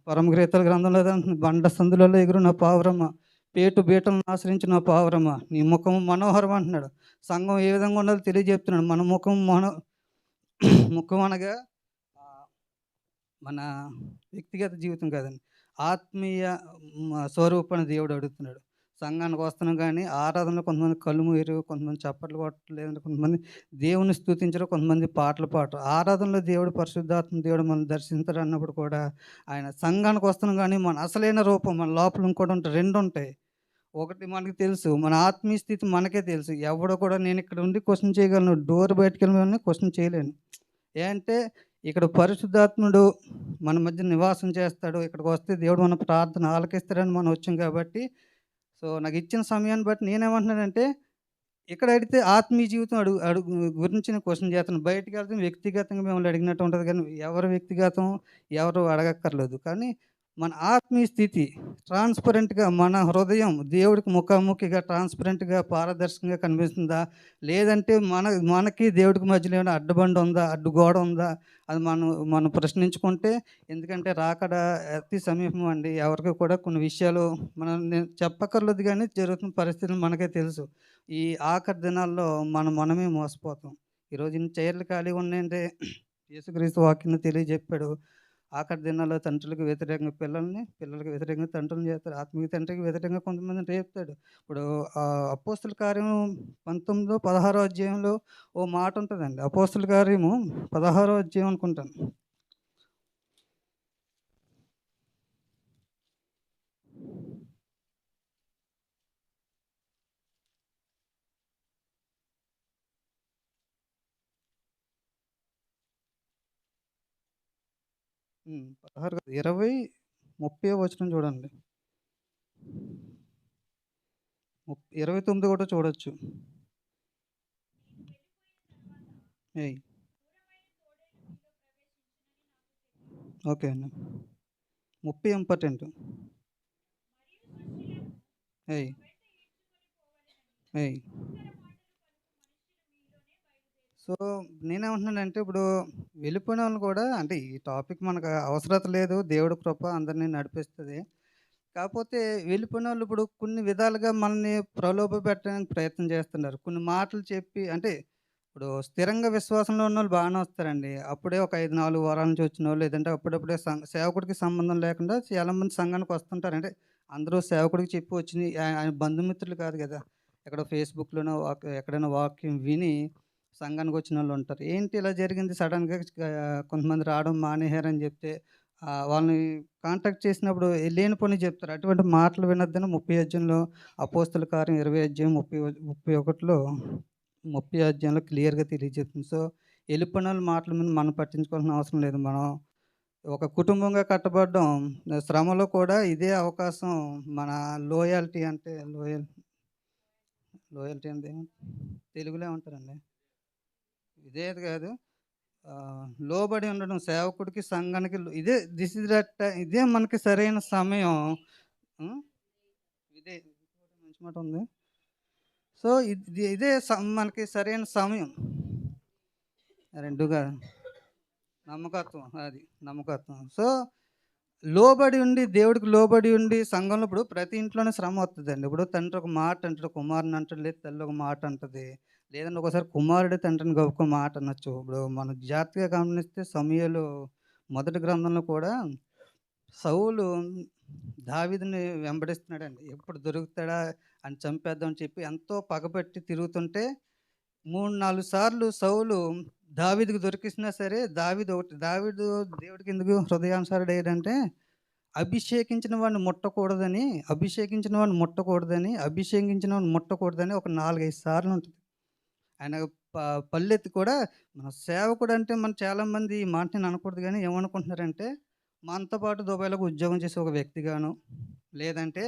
పరమగీతాల గ్రంథంలో బండ సందులలో ఎగురున పావురమ్మ, పేటు బీటలను ఆశ్రయించిన పావురమ్మ, నీ ముఖం మనోహరం అంటున్నాడు. సంఘం ఏ విధంగా ఉండాలో తెలియజెప్తున్నాడు. మన ముఖం అనగా మన వ్యక్తిగత జీవితం కాదండి, ఆత్మీయ స్వరూపాన్ని దేవుడు అడుగుతున్నాడు. సంఘానికి వస్తున్నాం కానీ ఆరాధనలో కొంతమంది కళ్ళు మూయరు, కొంతమంది చప్పట్లు కొట్టరు, లేదంటే కొంతమంది దేవుని స్తుతించరు, కొంతమంది పాటలు పాడరు. ఆరాధనలో దేవుడు, పరిశుద్ధాత్మ దేవుడు మనం దర్శించరు అన్నప్పుడు కూడా ఆయన సంఘానికి వస్తున్నాం కానీ మన అసలైన రూపం మన లోపల ఇంకోటి ఉంటాయి, 2 ఉంటాయి. ఒకటి మనకు తెలుసు, మన ఆత్మీయ స్థితి మనకే తెలుసు. ఎవడో కూడా నేను ఇక్కడ ఉండి క్వశ్చన్ చేయగలను, డోర్ బయటకు వెళ్ళి క్వశ్చన్ చేయలేను. ఏంటంటే ఇక్కడ పరిశుద్ధాత్ముడు మన మధ్య నివాసం చేస్తాడు. ఇక్కడికి వస్తే దేవుడు మన ప్రార్థన ఆలకిస్తాడని మనం వచ్చాం కాబట్టి, సో నాకు ఇచ్చిన సమయాన్ని బట్టి నేనేమంటున్నానంటే, ఇక్కడ అడిగితే ఆత్మీయ జీవితం గురించి నేను క్వశ్చన్ చేస్తాను. బయటికి వెళ్తే వ్యక్తిగతంగా మిమ్మల్ని అడిగినట్టు ఉంటుంది కానీ ఎవరు వ్యక్తిగతం ఎవరు అడగక్కర్లేదు. కానీ మన ఆత్మీయ స్థితి ట్రాన్స్పరెంట్గా, మన హృదయం దేవుడికి ముఖాముఖిగా ట్రాన్స్పరెంట్గా పారదర్శకంగా కనిపిస్తుందా, లేదంటే మనకి దేవుడికి మధ్యలో ఏమైనా అడ్డుబండ ఉందా, అడ్డుగోడ ఉందా, అది మనం ప్రశ్నించుకుంటే, ఎందుకంటే రాకడ అతి సమీపం అండి. ఎవరికి కూడా కొన్ని విషయాలు నేను చెప్పక్కర్లేదు కానీ జరుగుతున్న పరిస్థితులు మనకే తెలుసు. ఈ ఆఖరి దినాల్లో మనమే మోసపోతాం. ఈరోజు ఇన్ని చైర్లు ఖాళీగా ఉన్నాయంటే యేసుక్రీస్తు వాక్యాన్ని తెలియజెప్పాడు. ఆఖరి దినాల్లో తండ్రులకు వ్యతిరేకంగా పిల్లలకు వ్యతిరేకంగా తండ్రులను చేస్తారు. ఆత్మీయ తండ్రికి వ్యతిరేకంగా కొంతమందిని రేపుతాడు. ఇప్పుడు అపోస్తుల కార్యం 16వ అధ్యాయంలో ఓ మాట ఉంటుందండి. అపోస్తుల కార్యము 16వ అధ్యాయం అనుకుంటాను. హ్మ్. 16 కాదు, 20, 30వ వచనం చూడండి. 29 కూడా చూడొచ్చు. ఓకే అండి. 30 ఇంపార్టెంట్. సో నేనేమంటున్నానంటే, ఇప్పుడు వెళ్ళిపోయిన వాళ్ళు కూడా, అంటే ఈ టాపిక్ మనకు అవసరత లేదు, దేవుడి కృప అందరినీ నడిపిస్తుంది. కాకపోతే వెళ్ళిపోయిన వాళ్ళు ఇప్పుడు కొన్ని విధాలుగా మనల్ని ప్రలోభ పెట్టడానికి ప్రయత్నం చేస్తున్నారు. కొన్ని మాటలు చెప్పి, అంటే ఇప్పుడు స్థిరంగా విశ్వాసంలో ఉన్న వాళ్ళు బాగానే వస్తారండి. అప్పుడే ఒక 5-4 వారాల నుంచి వచ్చిన వాళ్ళు, లేదంటే అప్పుడప్పుడే సేవకుడికి సంబంధం లేకుండా చాలామంది సంఘానికి వస్తుంటారు. అంటే అందరూ సేవకుడికి చెప్పి వచ్చిన ఆయన బంధుమిత్రులు కాదు కదా, ఎక్కడో ఫేస్బుక్లోనో ఎక్కడైనా వాక్యం విని సంఘానికి వచ్చిన వాళ్ళు ఉంటారు. ఏంటి ఇలా జరిగింది సడన్గా కొంతమంది రావడం మానేశారని చెప్తే వాళ్ళని కాంటాక్ట్ చేసినప్పుడు లేని పని చెప్తారు. అటువంటి మాటలు వినొద్దని 30 అధ్యాయంలో, అపోస్తుల కార్యం 20 అధ్యాయం 31లో 30 అధ్యాయంలో క్లియర్గా తెలియజేస్తుంది. సో వెళ్ళిపోయిన వాళ్ళ మాటల మీద మనం పట్టించుకోవాల్సిన అవసరం లేదు. మనం ఒక కుటుంబంగా కట్టబడడం, శ్రమలో కూడా ఇదే అవకాశం. మన లోయాలిటీ అంటే లోయల్టీ అంటే తెలుగులో ఏమంటారండి? విధేయత కాదు. లోబడి ఉండడం సేవకుడికి, సంఘానికి ఇదే దిస్ ఇస్ దట్ ఇదే మనకి సరైన సమయం. హ్మ్. ఇదే మంచి మాట ఉంది. సో, ఇదే మనకి సరైన సమయం. 2 కాదు. నమ్మకత్వం. అది నమ్మకత్వం. సో, లోబడి ఉండి, దేవుడికి లోబడి ఉండి సంఘంలో ఇప్పుడు ప్రతి ఇంట్లోనే శ్రమ వస్తదండి. ఇప్పుడు తండ్రి ఒక మాట అంటాడు, కుమారుని అంటాడు, లేదా తల్లి ఒక మాట అంటది. లేదంటే ఒకసారి కుమారుడే తండ్రిని గొప్ప మాట అనొచ్చు. ఇప్పుడు మనం జాగ్రత్తగా గమనిస్తే సమూయేలు మొదటి గ్రంథంలో కూడా సౌలు దావీదుని వెంబడిస్తున్నాడండి. ఎప్పుడు దొరుకుతాడా అని చంపేద్దామని చెప్పి ఎంతో పగబట్టి తిరుగుతుంటే 3, 4 సార్లు సౌలు దావీదుకు దొరికిసినా సరే దావీదు దేవుడికి ఎందుకు హృదయానుసారుడు ఏంటంటే అభిషేకించిన వాడిని ముట్టకూడదని, ఒక 4, 5 సార్లు ఉంటుంది. ఆయన ప పల్లెత్తి కూడా మన సేవకుడు అంటే మన చాలామంది ఈ మాట నేను అనకూడదు కానీ ఏమనుకుంటున్నారంటే మనతో పాటు దుబాయ్‌లోకి ఉద్యోగం చేసే ఒక వ్యక్తిగాను, లేదంటే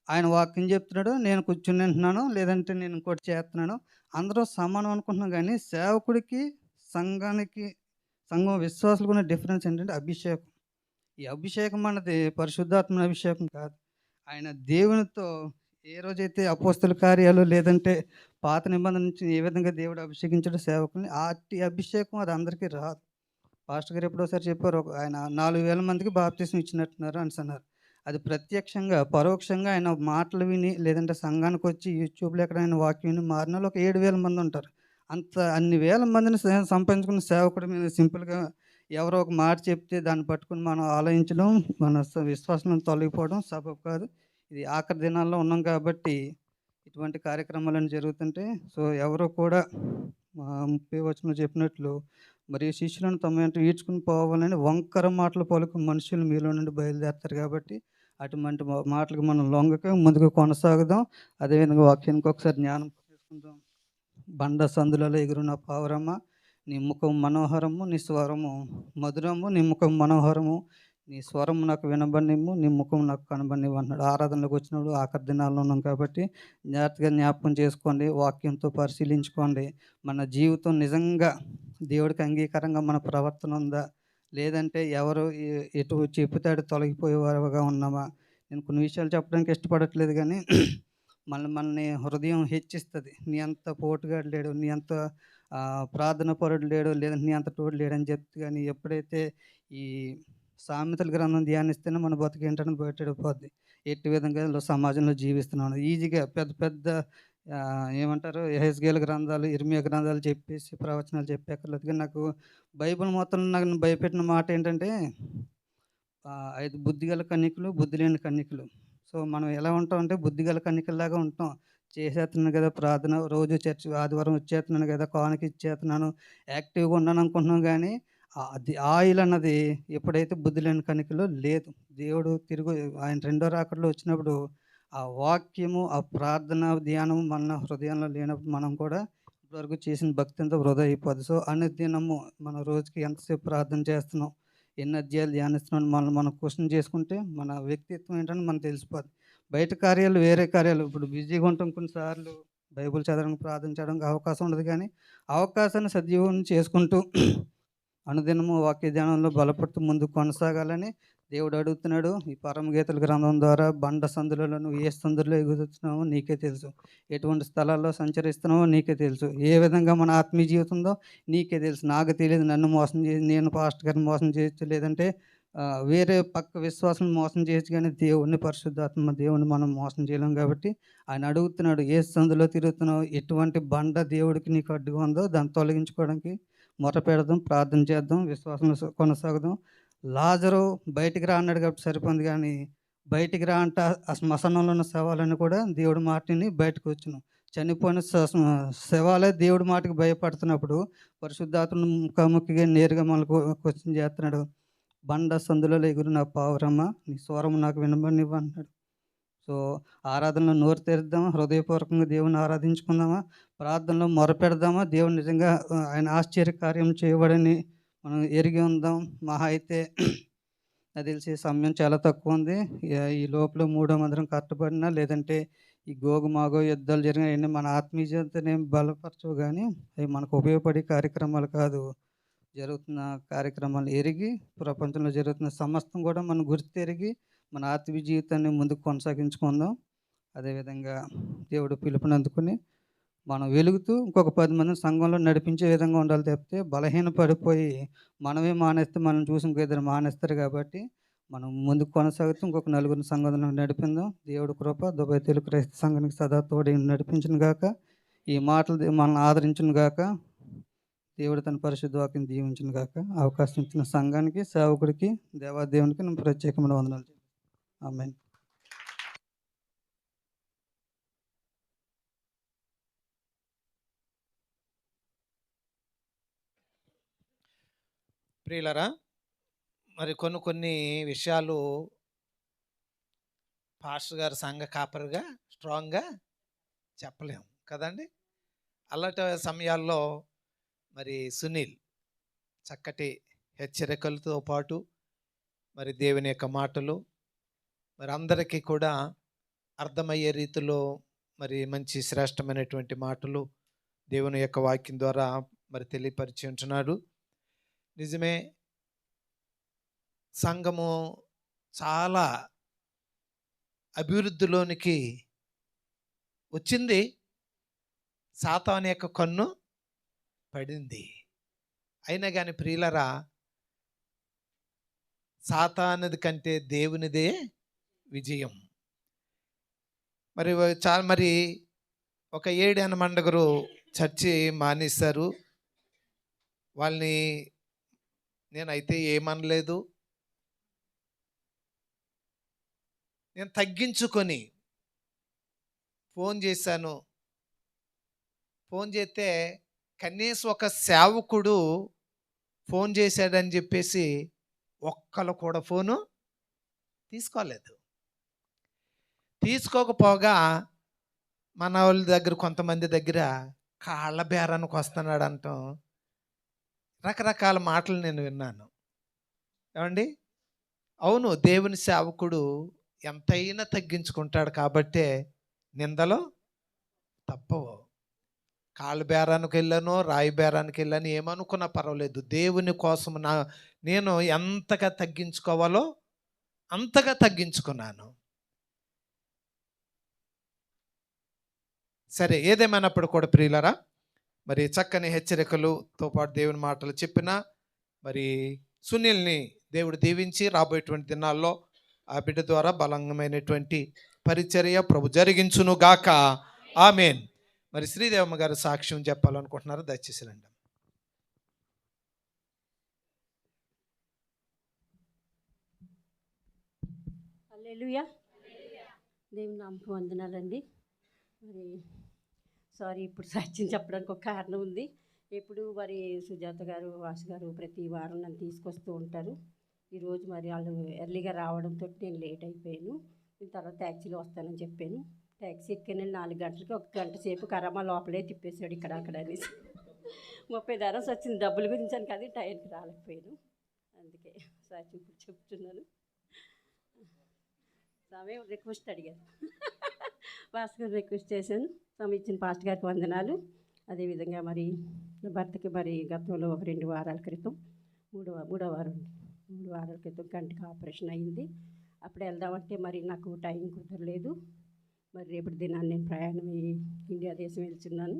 ఆయన వాక్యం చెప్తున్నాడు, నేను కూర్చొని వింటున్నాను, లేదంటే నేను ఇంకోటి చేస్తున్నాను. అందరూ సమానం అనుకుంటున్నాం కానీ సేవకుడికి, సంఘానికి, సంఘం విశ్వాసులకు ఉన్న డిఫరెన్స్ ఏంటంటే అభిషేకం. ఈ అభిషేకం అన్నది పరిశుద్ధాత్మ అభిషేకం కాదు. ఆయన దేవునితో ఏ రోజైతే అపోస్తల కార్యాలు లేదంటే పాత నిబంధన నుంచి ఏ విధంగా దేవుడు అభిషేకించాడో సేవకుల్ని, అట్టి అభిషేకం అది అందరికీ రాదు. పాస్టర్ గారు ఎప్పుడోసారి చెప్పారు, ఆయన 4,000 మందికి బాప్తిసం ఇచ్చినట్టున్నారు అనేసన్నారు. అది ప్రత్యక్షంగా, పరోక్షంగా ఆయన మాటలు విని లేదంటే సంఘానికి వచ్చి యూట్యూబ్‌లో ఎక్కడైనా వాక్యం విని మారినోళ్ళు ఒక 7,000 మంది ఉంటారు. అన్ని వేల మందిని సంపాదించుకున్న సేవకుడి మీద సింపుల్‌గా ఎవరో ఒక మాట చెప్తే దాన్ని పట్టుకొని మనం ఆలోచించడం, మన విశ్వాసం తొలగిపోవడం సబబు కాదు. ఇది ఆఖరి దినాల్లో ఉన్నాం కాబట్టి ఇటువంటి కార్యక్రమాలన్నీ జరుగుతుంటే, సో ఎవరు కూడా 30 వచనంలో చెప్పినట్లు మరియు శిష్యులను తమ వెంట ఈడ్చుకుని పోవాలని వంకర మాటలు పలుకు మనుషులు మీలో నుండి బయలుదేరుతారు కాబట్టి అటువంటి మాటలకు మనం లొంగక ముందుకు కొనసాగుదాం. అదేవిధంగా వాక్యానికి ఒకసారి జ్ఞానం చేసుకుందాం. బండ సందులలో ఎగురున పావురమ్మ, నీ ముఖం మనోహరము, నీ స్వరము మధురము, నీ ముఖం మనోహరము, నీ స్వరం నాకు వినబడినిమ్ము, నీ ముఖం నాకు కనబడినివ్వు అన్నాడు. ఆరాధనలోకి వచ్చినప్పుడు ఆఖరి దినాల్లో ఉన్నాం కాబట్టి జాగ్రత్తగా జ్ఞాపకం చేసుకోండి, వాక్యంతో పరిశీలించుకోండి. మన జీవితం నిజంగా దేవుడికి అంగీకారంగా మన ప్రవర్తన ఉందా, లేదంటే ఎవరు ఎటు చెప్పుతాడు తొలగిపోయేవారుగా ఉన్నామా? నేను కొన్ని విషయాలు చెప్పడానికి ఇష్టపడట్లేదు కానీ మనల్ని హృదయం హెచ్చిస్తుంది. నీ అంత పోటుగాడు లేడు, నీ అంత ప్రార్థన పరుడు లేడు, లేదంటే నీ అంత తోడు లేడని చెప్తే కానీ ఎప్పుడైతే ఈ సామెతల గ్రంథం ధ్యానిస్తేనే మన బతుకు ఏంటని బయటపడిపోద్ది. ఎట్టి విధంగా సమాజంలో జీవిస్తున్నాను ఈజీగా పెద్ద పెద్ద ఏమంటారు యెహెజ్కేలు గ్రంథాలు, ఇర్మియా గ్రంథాలు చెప్పేసి ప్రవచనాలు చెప్పక్కర్లేదు. కానీ నాకు బైబిల్ మొత్తం నాకు భయపెట్టిన మాట ఏంటంటే 5 బుద్ధిగల కన్యకలు, బుద్ధి లేని కన్యకలు. సో మనం ఎలా ఉంటామంటే బుద్ధిగల కన్యకల్లాగా ఉంటాం. చేసేస్తున్నాను కదా ప్రార్థన, రోజు చర్చి ఆదివారం వచ్చేస్తున్నాను కదా, కానుక ఇచ్చేస్తున్నాను, యాక్టివ్గా ఉన్నాను అనుకుంటున్నాం. కానీ అది ఆయిల్ అన్నది ఎప్పుడైతే బుద్ధి లేని కన్యకలో లేదు. దేవుడు తిరిగి ఆయన రెండో రాకడలో వచ్చినప్పుడు ఆ వాక్యము, ఆ ప్రార్థన ధ్యానం మన హృదయంలో లేనప్పుడు మనం కూడా ఇప్పటివరకు చేసిన భక్తి అంతా వృధా అయిపోద్ది. సో అనుదినము మన రోజుకి ఎంతసేపు ప్రార్థన చేస్తున్నాం, ఎన్ని అధ్యాయాలు ధ్యానిస్తున్నాం, మనం క్వశ్చన్ చేసుకుంటే మన వ్యక్తిత్వం ఏంటని మనకు తెలిసిపోద్ది. బయట కార్యాలు వేరే కార్యాలు, ఇప్పుడు బిజీగా ఉంటాం, కొన్నిసార్లు బైబిల్ చదవడానికి ప్రార్థన చేయడానికి అవకాశం ఉండదు. కానీ అవకాశాన్ని సద్వినియోగం చేసుకుంటూ అనుదినము వాక్య ధ్యానంలో బలపడుతూ ముందుకు కొనసాగాలని దేవుడు అడుగుతున్నాడు. ఈ పరమగీతల గ్రంథం ద్వారా బండ సందులలో నువ్వు ఏ సందులో ఎగురుతున్నావో నీకే తెలుసు, ఎటువంటి స్థలాల్లో సంచరిస్తున్నావో నీకే తెలుసు, ఏ విధంగా మన ఆత్మీయ జీవితం ఉందో నీకే తెలుసు. నాకు తెలియదు, నన్ను మోసం చేసి నేను పాస్టర్ గారిని మోసం చేయొచ్చు, లేదంటే వేరే పక్క విశ్వాసం మోసం చేయొచ్చు, కానీ దేవుడిని, పరిశుద్ధాత్మ దేవుడిని మనం మోసం చేయలేం. కాబట్టి ఆయన అడుగుతున్నాడు, ఏ సందులో తిరుగుతున్నావు, ఎటువంటి బండ దేవుడికి నీకు అడ్డుగా ఉందో దాన్ని తొలగించుకోవడానికి మొర పెడదాం, ప్రార్థన చేద్దాం, విశ్వాసంలో కొనసాగుదాం. లాజరు బయటికి రా అన్నాడు కాబట్టి సరిపోయింది, కానీ బయటికి రా అంటే ఆ శ్మశానంలో ఉన్న శవాలను కూడా దేవుడి మాటని బయటకు వచ్చును. చనిపోయిన శవాలే దేవుడి మాటకి భయపడుతున్నప్పుడు పరిశుద్ధాత్మను ముఖాముఖిగా నేరుగా మనకు క్వశ్చన్ చేస్తున్నాడు. బండ సందులలో ఎగురున పావురమ్మ, నీ స్వరం నాకు వినబడినివ్వు అంటున్నాడు. సో ఆరాధనలో నోరు తెరుద్దామా, హృదయపూర్వకంగా దేవుని ఆరాధించుకుందామా, ప్రార్థనలో మొరపెడదామా, దేవుడు నిజంగా ఆయన ఆశ్చర్య కార్యం చేయబడని మనం ఎరిగి ఉందాం. మహా అయితే నాకు తెలిసి సమయం చాలా తక్కువ ఉంది. ఈ లోపల మూడో మందిరం కట్టబడినా, లేదంటే ఈ గోగు మాగో యుద్ధాలు జరిగినా అయన్నీ మన ఆత్మీయతనేం బలపరచవు గానీ, అవి మనకు ఉపయోగపడే కార్యక్రమాలు కాదు. జరుగుతున్న కార్యక్రమాలు ఎరిగి, ప్రపంచంలో జరుగుతున్న సమస్తం కూడా మనం గుర్తెరిగి, మన ఆత్మీయ జీవితాన్ని ముందుకు కొనసాగించుకుందాం. అదేవిధంగా దేవుడు పిలుపునందుకుని మనం వెలుగుతూ ఇంకొక 10 మందిని సంఘంలో నడిపించే విధంగా ఉండాలి తప్పితే, బలహీన పడిపోయి మనమే మానేస్తే మనం చూసి ఇంకో ఇద్దరు మానేస్తారు కాబట్టి, మనం ముందుకు కొనసాగుతూ ఇంకొక నలుగురిని సంఘంలో నడిపిందాం. దేవుడి కృప దుబాయ్ తెలుగు క్రైస్తవ సంఘానికి సదా తోడై నడిపించును గాక. ఈ మాటలు మనల్ని ఆదరించును గాక. దేవుడు తన పరిశుద్ధ వాక్యం దీవించును గాక. అవకాశం ఇచ్చిన సంఘానికి, సేవకుడికి, దేవాదేవునికి నేను ప్రత్యేకమైన వందనాలు. ఆమేన్. ప్రియులరా, మరి కొన్ని విషయాలు పాస్టర్ గారు సంఘ కాపరిగా స్ట్రాంగ్గా చెప్పలేము కదండి. అలాంటి సమయాల్లో మరి సునీల్ చక్కటి హెచ్చరికలతో పాటు మరి దేవుని యొక్క మాటలు మరి అందరికీ కూడా అర్థమయ్యే రీతిలో మరి మంచి శ్రేష్టమైనటువంటి మాటలు దేవుని యొక్క వాక్యం ద్వారా మరి తెలియపరిచి ఉంటున్నాడు. నిజమే, సంఘము చాలా అభివృద్ధిలోనికి వచ్చింది. సాతాను యొక్క కన్ను పడింది. అయినా కానీ ప్రియులరా, సాతానుది కంటే దేవునిదే విజయం. మరి ఒక 7 మండగరు చర్చి మానేశారు. వాళ్ళని నేనైతే ఏమనలేదు. నేను తగ్గించుకొని ఫోన్ చేశాను. ఫోన్ చేస్తే కనీసం ఒక సేవకుడు ఫోన్ చేశాడని చెప్పేసి ఒక్కరు కూడా ఫోను తీసుకోలేదు. తీసుకోకపోగా మన వాళ్ళ దగ్గర కొంతమంది దగ్గర కాళ్ళ బేరానికి వస్తున్నాడు అంటాం. రకరకాల మాటలు నేను విన్నాను. ఏమండి, అవును, దేవుని సేవకుడు ఎంతైనా తగ్గించుకుంటాడు కాబట్టే నిందలో తప్పవు. కాళ్ళ బేరానికి వెళ్ళాను, రాయి బేరానికి వెళ్ళాను, ఏమనుకున్నా పర్వాలేదు. దేవుని కోసం నేను ఎంతగా తగ్గించుకోవాలో అంతగా తగ్గించుకున్నాను. సరే, ఏదేమైనప్పుడు కూడా ప్రియులరా, మరి చక్కని హెచ్చరికలతో పాటు దేవుని మాటలు చెప్పిన మరి సునీల్ని దేవుడు దీవించి రాబోయేటువంటి దినాల్లో ఆ బిడ్డ ద్వారా బలమైనటువంటి పరిచర్య ప్రభు జరిగించును గాక. ఆమేన్. మరి శ్రీదేవమ్మ గారు సాక్ష్యం చెప్పాలనుకుంటున్నారు, దయచేసి రండి. హల్లెలూయా. దేవుని నామకు వందనాలండి. మరి సారీ, ఇప్పుడు సాక్ష్యం చెప్పడానికి ఒక కారణం ఉంది. ఎప్పుడు మరి సుజాత గారు, వాసు గారు ప్రతి వారం నన్ను తీసుకొస్తూ ఉంటారు. ఈరోజు మరి వాళ్ళు ఎర్లీగా రావడంతో నేను లేట్ అయిపోయాను. నేను తర్వాత ట్యాక్సీలో వస్తానని చెప్పాను. ట్యాక్సీ ఎక్కాను 4 గంటలకి. 1 గంట సేపు కరమ్మ లోపలే తిప్పేశాడు ఇక్కడ అక్కడ అనేసి. 30 ధరస్ వచ్చింది డబ్బుల గురించి అని, కానీ టైంకి రాలేకపోయాను. అందుకే సాక్ష్యం ఇప్పుడు చెప్తున్నాను. సమయం రిక్వెస్ట్ అడిగాను, పాస్టర్ గారు రిక్వెస్ట్ చేశాను. సమయం ఇచ్చిన పాస్టర్ గారికి వందనాలు. అదేవిధంగా మరి నా భర్తకి మరి గతంలో ఒక 2 వారాల క్రితం, మూడో వారం 3 వారాల క్రితం కంటికి ఆపరేషన్ అయింది. అప్పుడు వెళ్దామంటే మరి నాకు టైం కుదరలేదు. మరి రేపటి దినాన్ని నేను ప్రయాణం ఇండియా దేశం వెళ్తున్నాను.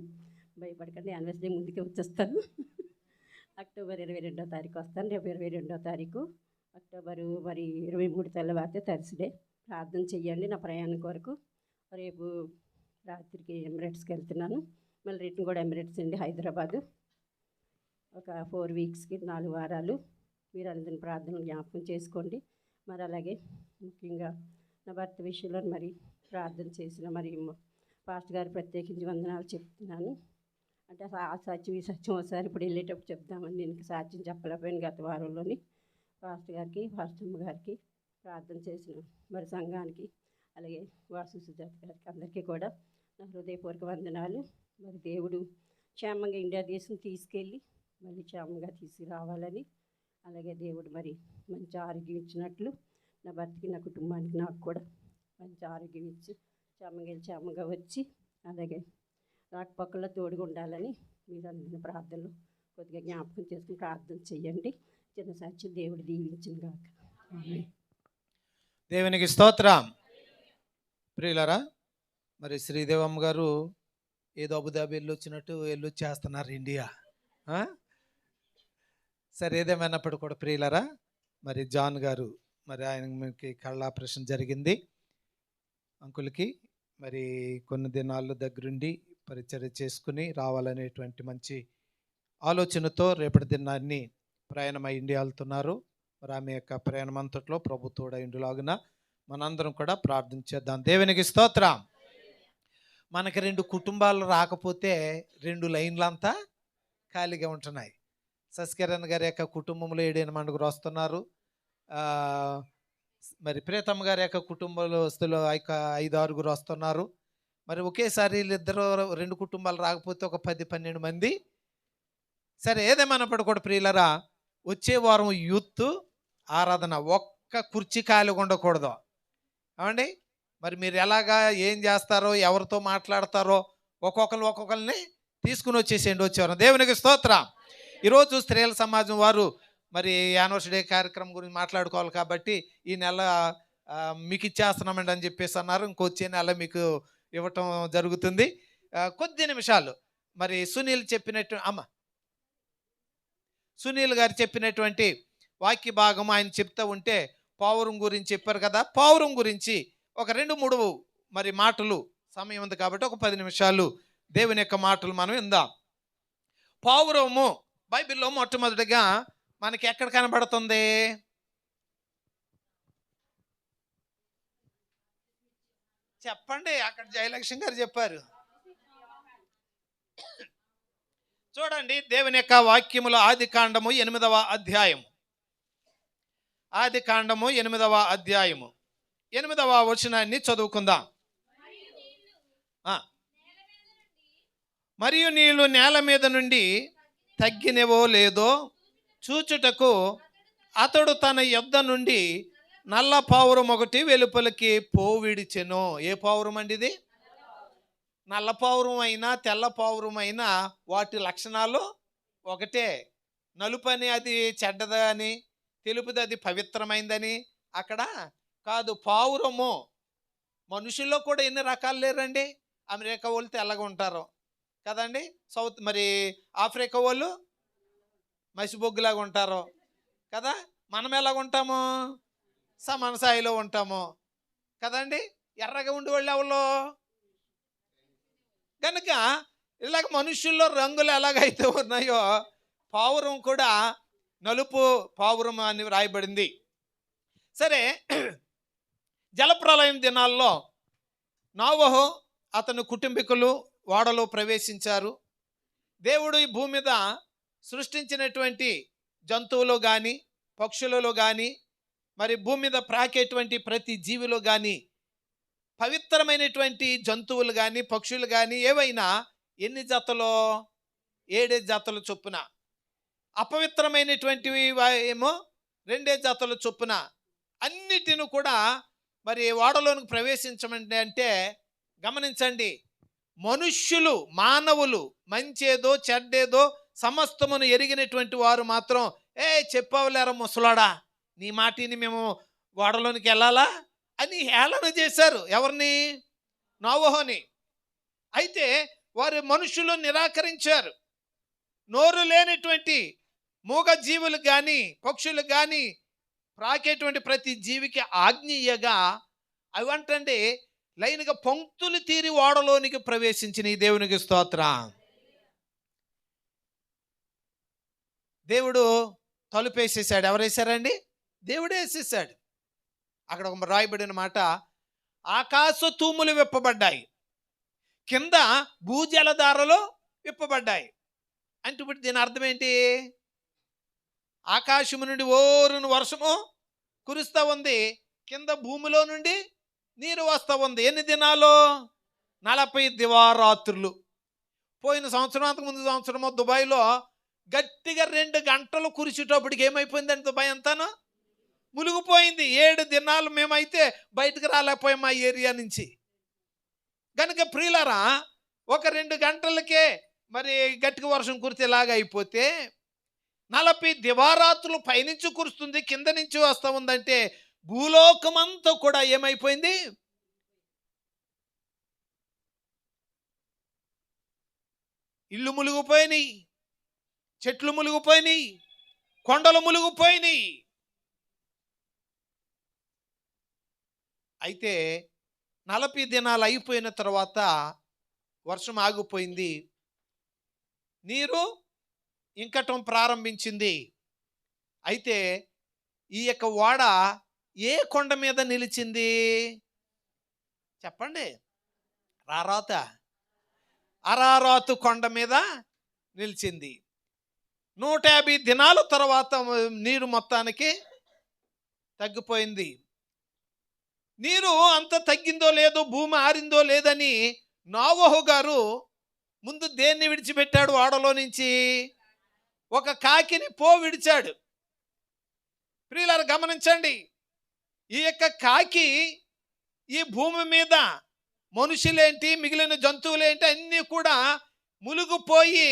భయపడకండి, యానివర్సరీ ముందుకే వచ్చేస్తాను. అక్టోబర్ 22వ తారీఖు వస్తాను. రేపు 22వ తారీఖు అక్టోబరు మరి 23 తెల్లవారితే థర్స్డే. ప్రార్థన చెయ్యండి నా ప్రయాణం కొరకు. రేపు రాత్రికి ఎమిరేట్స్కి వెళ్తున్నాను. మళ్ళీ రిటర్న్ కూడా ఎమిరేట్స్ అండి, హైదరాబాదు. ఒక 4 వీక్స్కి 4 వారాలు. మీరు అందరిని ప్రార్థనలు జ్ఞాపకం చేసుకోండి. మరి అలాగే ముఖ్యంగా నా భర్త విషయంలో మరి ప్రార్థన చేసిన మరి పాస్టర్ గారు ప్రత్యేకించి వందనాలు చెప్తున్నాను. అంటే ఆ సత్యం ఈ సత్యం ఒకసారి ఇప్పుడు వెళ్ళేటప్పుడు చెప్దామని నేను సాక్ష్యం చెప్పలేకపోయాను గత వారంలోని. పాస్టర్ గారికి, పాస్టమ్మ గారికి ప్రార్థన చేసిన మరి సంఘానికి, అలాగే వాసు సుజాత గారికి అందరికీ కూడా నా హృదయపూర్వక వందనాలు. మరి దేవుడు క్షేమంగా ఇండియా దేశం తీసుకెళ్ళి మళ్ళీ క్షేమంగా తీసుకురావాలని అలాగే దేవుడు మరి మంచి ఆరోగ్యం ఇచ్చినట్లు నా భర్తకి నా కుటుంబానికి నాకు కూడా మంచి ఆరోగ్యం ఇచ్చి క్షేమంగా వచ్చి అలాగే రాకపోకల్లో తోడుగా ఉండాలని మీరు అందిన ప్రార్థనలు కొద్దిగా జ్ఞాపకం చేసుకుని ప్రార్థన చెయ్యండి. చిన్న సాక్షి దేవుడు దీవించిన గాక. ఆమేన్. దేవునికి స్తోత్రం. ప్రియులారా, మరి శ్రీదేవమ్మ గారు ఏదో అబుదాబి వెళ్ళొచ్చినట్టు వెళ్ళొచ్చేస్తున్నారు ఇండియా. సరే, ఏదేమైనప్పుడు కూడా ప్రియులారా, మరి జాన్ గారు మరి ఆయనకి కళ్ళ ఆపరేషన్ జరిగింది. అంకుల్కి మరి కొన్ని దినాలు దగ్గరుండి పరిచర్య చేసుకుని రావాలనేటువంటి మంచి ఆలోచనతో రేపటి దినాన్ని ప్రయాణమై ఇండియా వెళ్తున్నారు. మరి ఆమె యొక్క ప్రయాణం అంతట్లో ప్రభు తోడైండులాగున మనందరం కూడా ప్రార్థన చేద్దాం. దేవునికి స్తోత్రం. మనకి 2 కుటుంబాలు రాకపోతే 2 లైన్లంతా ఖాళీగా ఉంటున్నాయి. శశికిరణ్ గారి యొక్క కుటుంబంలో 7 మండుగురు వస్తున్నారు. మరి ప్రీతమ్మ గారి యొక్క కుటుంబస్తులు 5-6 వస్తున్నారు. మరి ఒకేసారి వీళ్ళిద్దరు 2 కుటుంబాలు రాకపోతే ఒక 10-12 మంది. సరే, ఏదేమన్నప్పుడు కూడా ప్రియులరా, వచ్చే వారం యూత్ ఆరాధన ఒక్క కుర్చీ ఖాళీగా ఉండకూడదు. ఏమండి, మరి మీరు ఎలాగా ఏం చేస్తారో, ఎవరితో మాట్లాడతారో ఒక్కొక్కరిని తీసుకుని వచ్చేసేయండి వచ్చేవారు. దేవునికి స్తోత్రం. ఈరోజు స్త్రీల సమాజం వారు మరి యానివర్సరీ డే కార్యక్రమం గురించి మాట్లాడుకోవాలి కాబట్టి ఈ నెల మీకు ఇచ్చేస్తున్నామండి అని చెప్పేసి అన్నారు. ఇంకొచ్చే నెల మీకు ఇవ్వటం జరుగుతుంది. కొద్ది నిమిషాలు మరి సునీల్ గారు చెప్పినటువంటి వాక్య భాగం ఆయన చెప్తూ ఉంటే పావురం గురించి చెప్పారు కదా. పావురం గురించి ఒక 2-3 మరి మాటలు సమయం ఉంది కాబట్టి ఒక 10 నిమిషాలు దేవుని యొక్క మాటలు మనం విందాం. పావురము బైబిల్లో మొట్టమొదటిగా మనకి ఎక్కడ కనబడుతుంది? చెప్పండి. అక్కడ జయలక్ష్మి గారు చెప్పారు. చూడండి, దేవుని యొక్క వాక్యములో ఆదికాండము 8వ అధ్యాయం. ఆదికాండము 8వ అధ్యాయము 8వ వచనాన్ని చదువుకుందాం. మరియు నీళ్లు నేల మీద నుండి తగ్గినవో లేదో చూచుటకు అతడు తన యొద్ద నుండి నల్ల పావురం ఒకటి వెలుపలికి పోవిడిచెను. ఏ పావురం అండి ఇది? నల్ల పావురం అయినా తెల్ల పావురం అయినా వాటి లక్షణాలు ఒకటే. నలుపని అది చెడ్డదని, తెలుపుది అది పవిత్రమైందని అక్కడ కాదు. పావురము మనుషుల్లో కూడా ఎన్ని రకాలు లేరండి. అమెరికా వాళ్ళు తెల్లగా ఉంటారు కదండి, మరి ఆఫ్రికా వాళ్ళు మసిబొగ్గులాగా ఉంటారు కదా. మనం ఎలాగ ఉంటాము? సమాన స్థాయిలో ఉంటాము కదండి. ఎర్రగా ఉండే వాళ్ళు ఎవరు కనుక ఇలాగ మనుషుల్లో రంగులు ఎలాగైతే ఉన్నాయో పావురం కూడా నలుపు పావురం అని రాయబడింది. సరే, జలప్రలయం దినాల్లో నోవహు అతని కుటుంబీకులు ఓడలో ప్రవేశించారు. దేవుడు ఈ భూమి మీద సృష్టించినటువంటి జంతువులు కానీ, పక్షులలో కానీ, మరి భూమి మీద ప్రాకేటువంటి ప్రతి జీవిలో కానీ, పవిత్రమైనటువంటి జంతువులు కానీ, పక్షులు కానీ ఏవైనా ఎన్ని జతలో? 7 జతల చొప్పున. అపవిత్రమైనటువంటివి ఏమో 2 జతల చొప్పున. అన్నిటిని కూడా మరి ఓడలోనికి ప్రవేశించమండి అంటే గమనించండి, మనుష్యులు మానవులు మంచేదో చెడ్డేదో సమస్తమును ఎరిగినటువంటి వారు మాత్రం చెప్పావులేరా ముసలాడా, నీ మాటిని మేము ఓడలోనికి వెళ్ళాలా అని హేళన చేశారు. ఎవరిని? నోవహుని. అయితే వారు మనుషులు నిరాకరించారు. నోరు లేనటువంటి మూగ జీవులు కానీ, పక్షులు కానీ, ప్రాకేటువంటి ప్రతి జీవికి ఆజ్ఞీయగా అవంటండి లైన్గా పంక్తులు తీరి ఓడలోనికి ప్రవేశించిన ఈ దేవునికి స్తోత్రం. దేవుడు తలుపేసేసాడు. ఎవరేసారండి? దేవుడే వేసేసాడు. అక్కడ ఒక రాయబడిన మాట, ఆకాశ తూములు విప్పబడ్డాయి, కింద భూజలధారలు విప్పబడ్డాయి. అంటే ఇప్పుడు దీని అర్థం ఏంటి? ఆకాశము నుండి ఓరును వర్షము కురుస్తూ ఉంది, కింద భూమిలో నుండి నీరు వస్తూ ఉంది. ఎన్ని దినాలు? 40 దివారాత్రులు. పోయిన సంవత్సరం, అంతకుముందు సంవత్సరము దుబాయ్లో గట్టిగా 2 గంటలు కురిసేటప్పటికి ఏమైపోయిందంటే భయంతాను మునిగిపోయింది. 7 దినాలు మేమైతే బయటకు రాలేకపోయాం మా ఏరియా నుంచి. కనుక ప్రియులారా, ఒక 2 గంటలకే మరి గట్టిగా వర్షం కురిసేలాగా అయిపోతే 40 దివారాత్రులు పైనుంచి కురుస్తుంది, కింద నుంచి వస్తూ ఉందంటే భూలోకమంతా కూడా ఏమైపోయింది? ఇల్లు మునిగిపోయినాయి, చెట్లు మునిగిపోయినాయి, కొండలు మునిగిపోయినాయి. అయితే 40 దినాలు అయిపోయిన తర్వాత వర్షం ఆగిపోయింది, నీరు ఇంకటం ప్రారంభించింది. అయితే ఈ యొక్క ఓడ ఏ కొండ మీద నిలిచింది చెప్పండి? అరారాతు కొండ మీద నిలిచింది. 150 దినాల తర్వాత నీరు మొత్తానికి తగ్గిపోయింది. నీరు అంత తగ్గిందో లేదో, భూమి ఆరిందో లేదని నోవహు గారు ముందు దేన్ని విడిచిపెట్టాడు? ఓడలో నుంచి ఒక కాకిని విడిచాడు. ప్రియులారా గమనించండి, ఈ యొక్క కాకి ఈ భూమి మీద మనుషులేంటి, మిగిలిన జంతువులేంటి అన్నీ కూడా మునిగిపోయి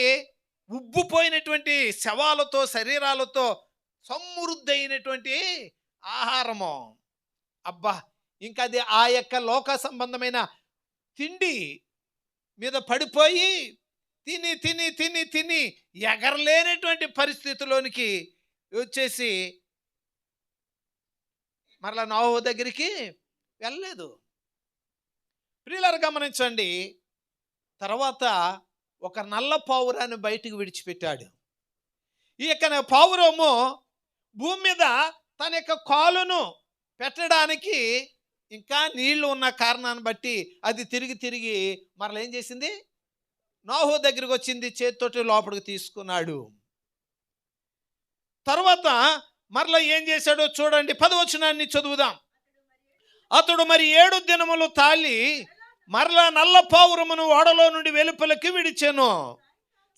ఉబ్బిపోయినటువంటి శవాలతో, శరీరాలతో సమృద్ధి అయినటువంటి ఆహారము. అబ్బా, ఇంకా అది ఆ యొక్క లోక సంబంధమైన తిండి మీద పడిపోయి తిని తిని తిని తిని ఎగరలేనటువంటి పరిస్థితిలోనికి వచ్చేసి మరలా నోవహు దగ్గరికి వెళ్ళలేదు. ప్రియులారా గమనించండి, తర్వాత ఒక నల్ల పావురాన్ని బయటికి విడిచిపెట్టాడు. ఈ యొక్క పావురము భూమి మీద తన యొక్క కాలును పెట్టడానికి ఇంకా నీళ్లు ఉన్న కారణాన్ని బట్టి అది తిరిగి తిరిగి మరలా ఏం చేసింది? నోవహు దగ్గరికి వచ్చింది, చేతితోటి లోపలికి తీసుకున్నాడు. తర్వాత మరలా ఏం చేశాడో చూడండి, 10వ వచనాన్ని చదువుదాం. అతడు మరి 7 దినములు తాళి మరలా నల్ల పావురమును ఓడలో నుండి వెలుపలికి విడిచెను.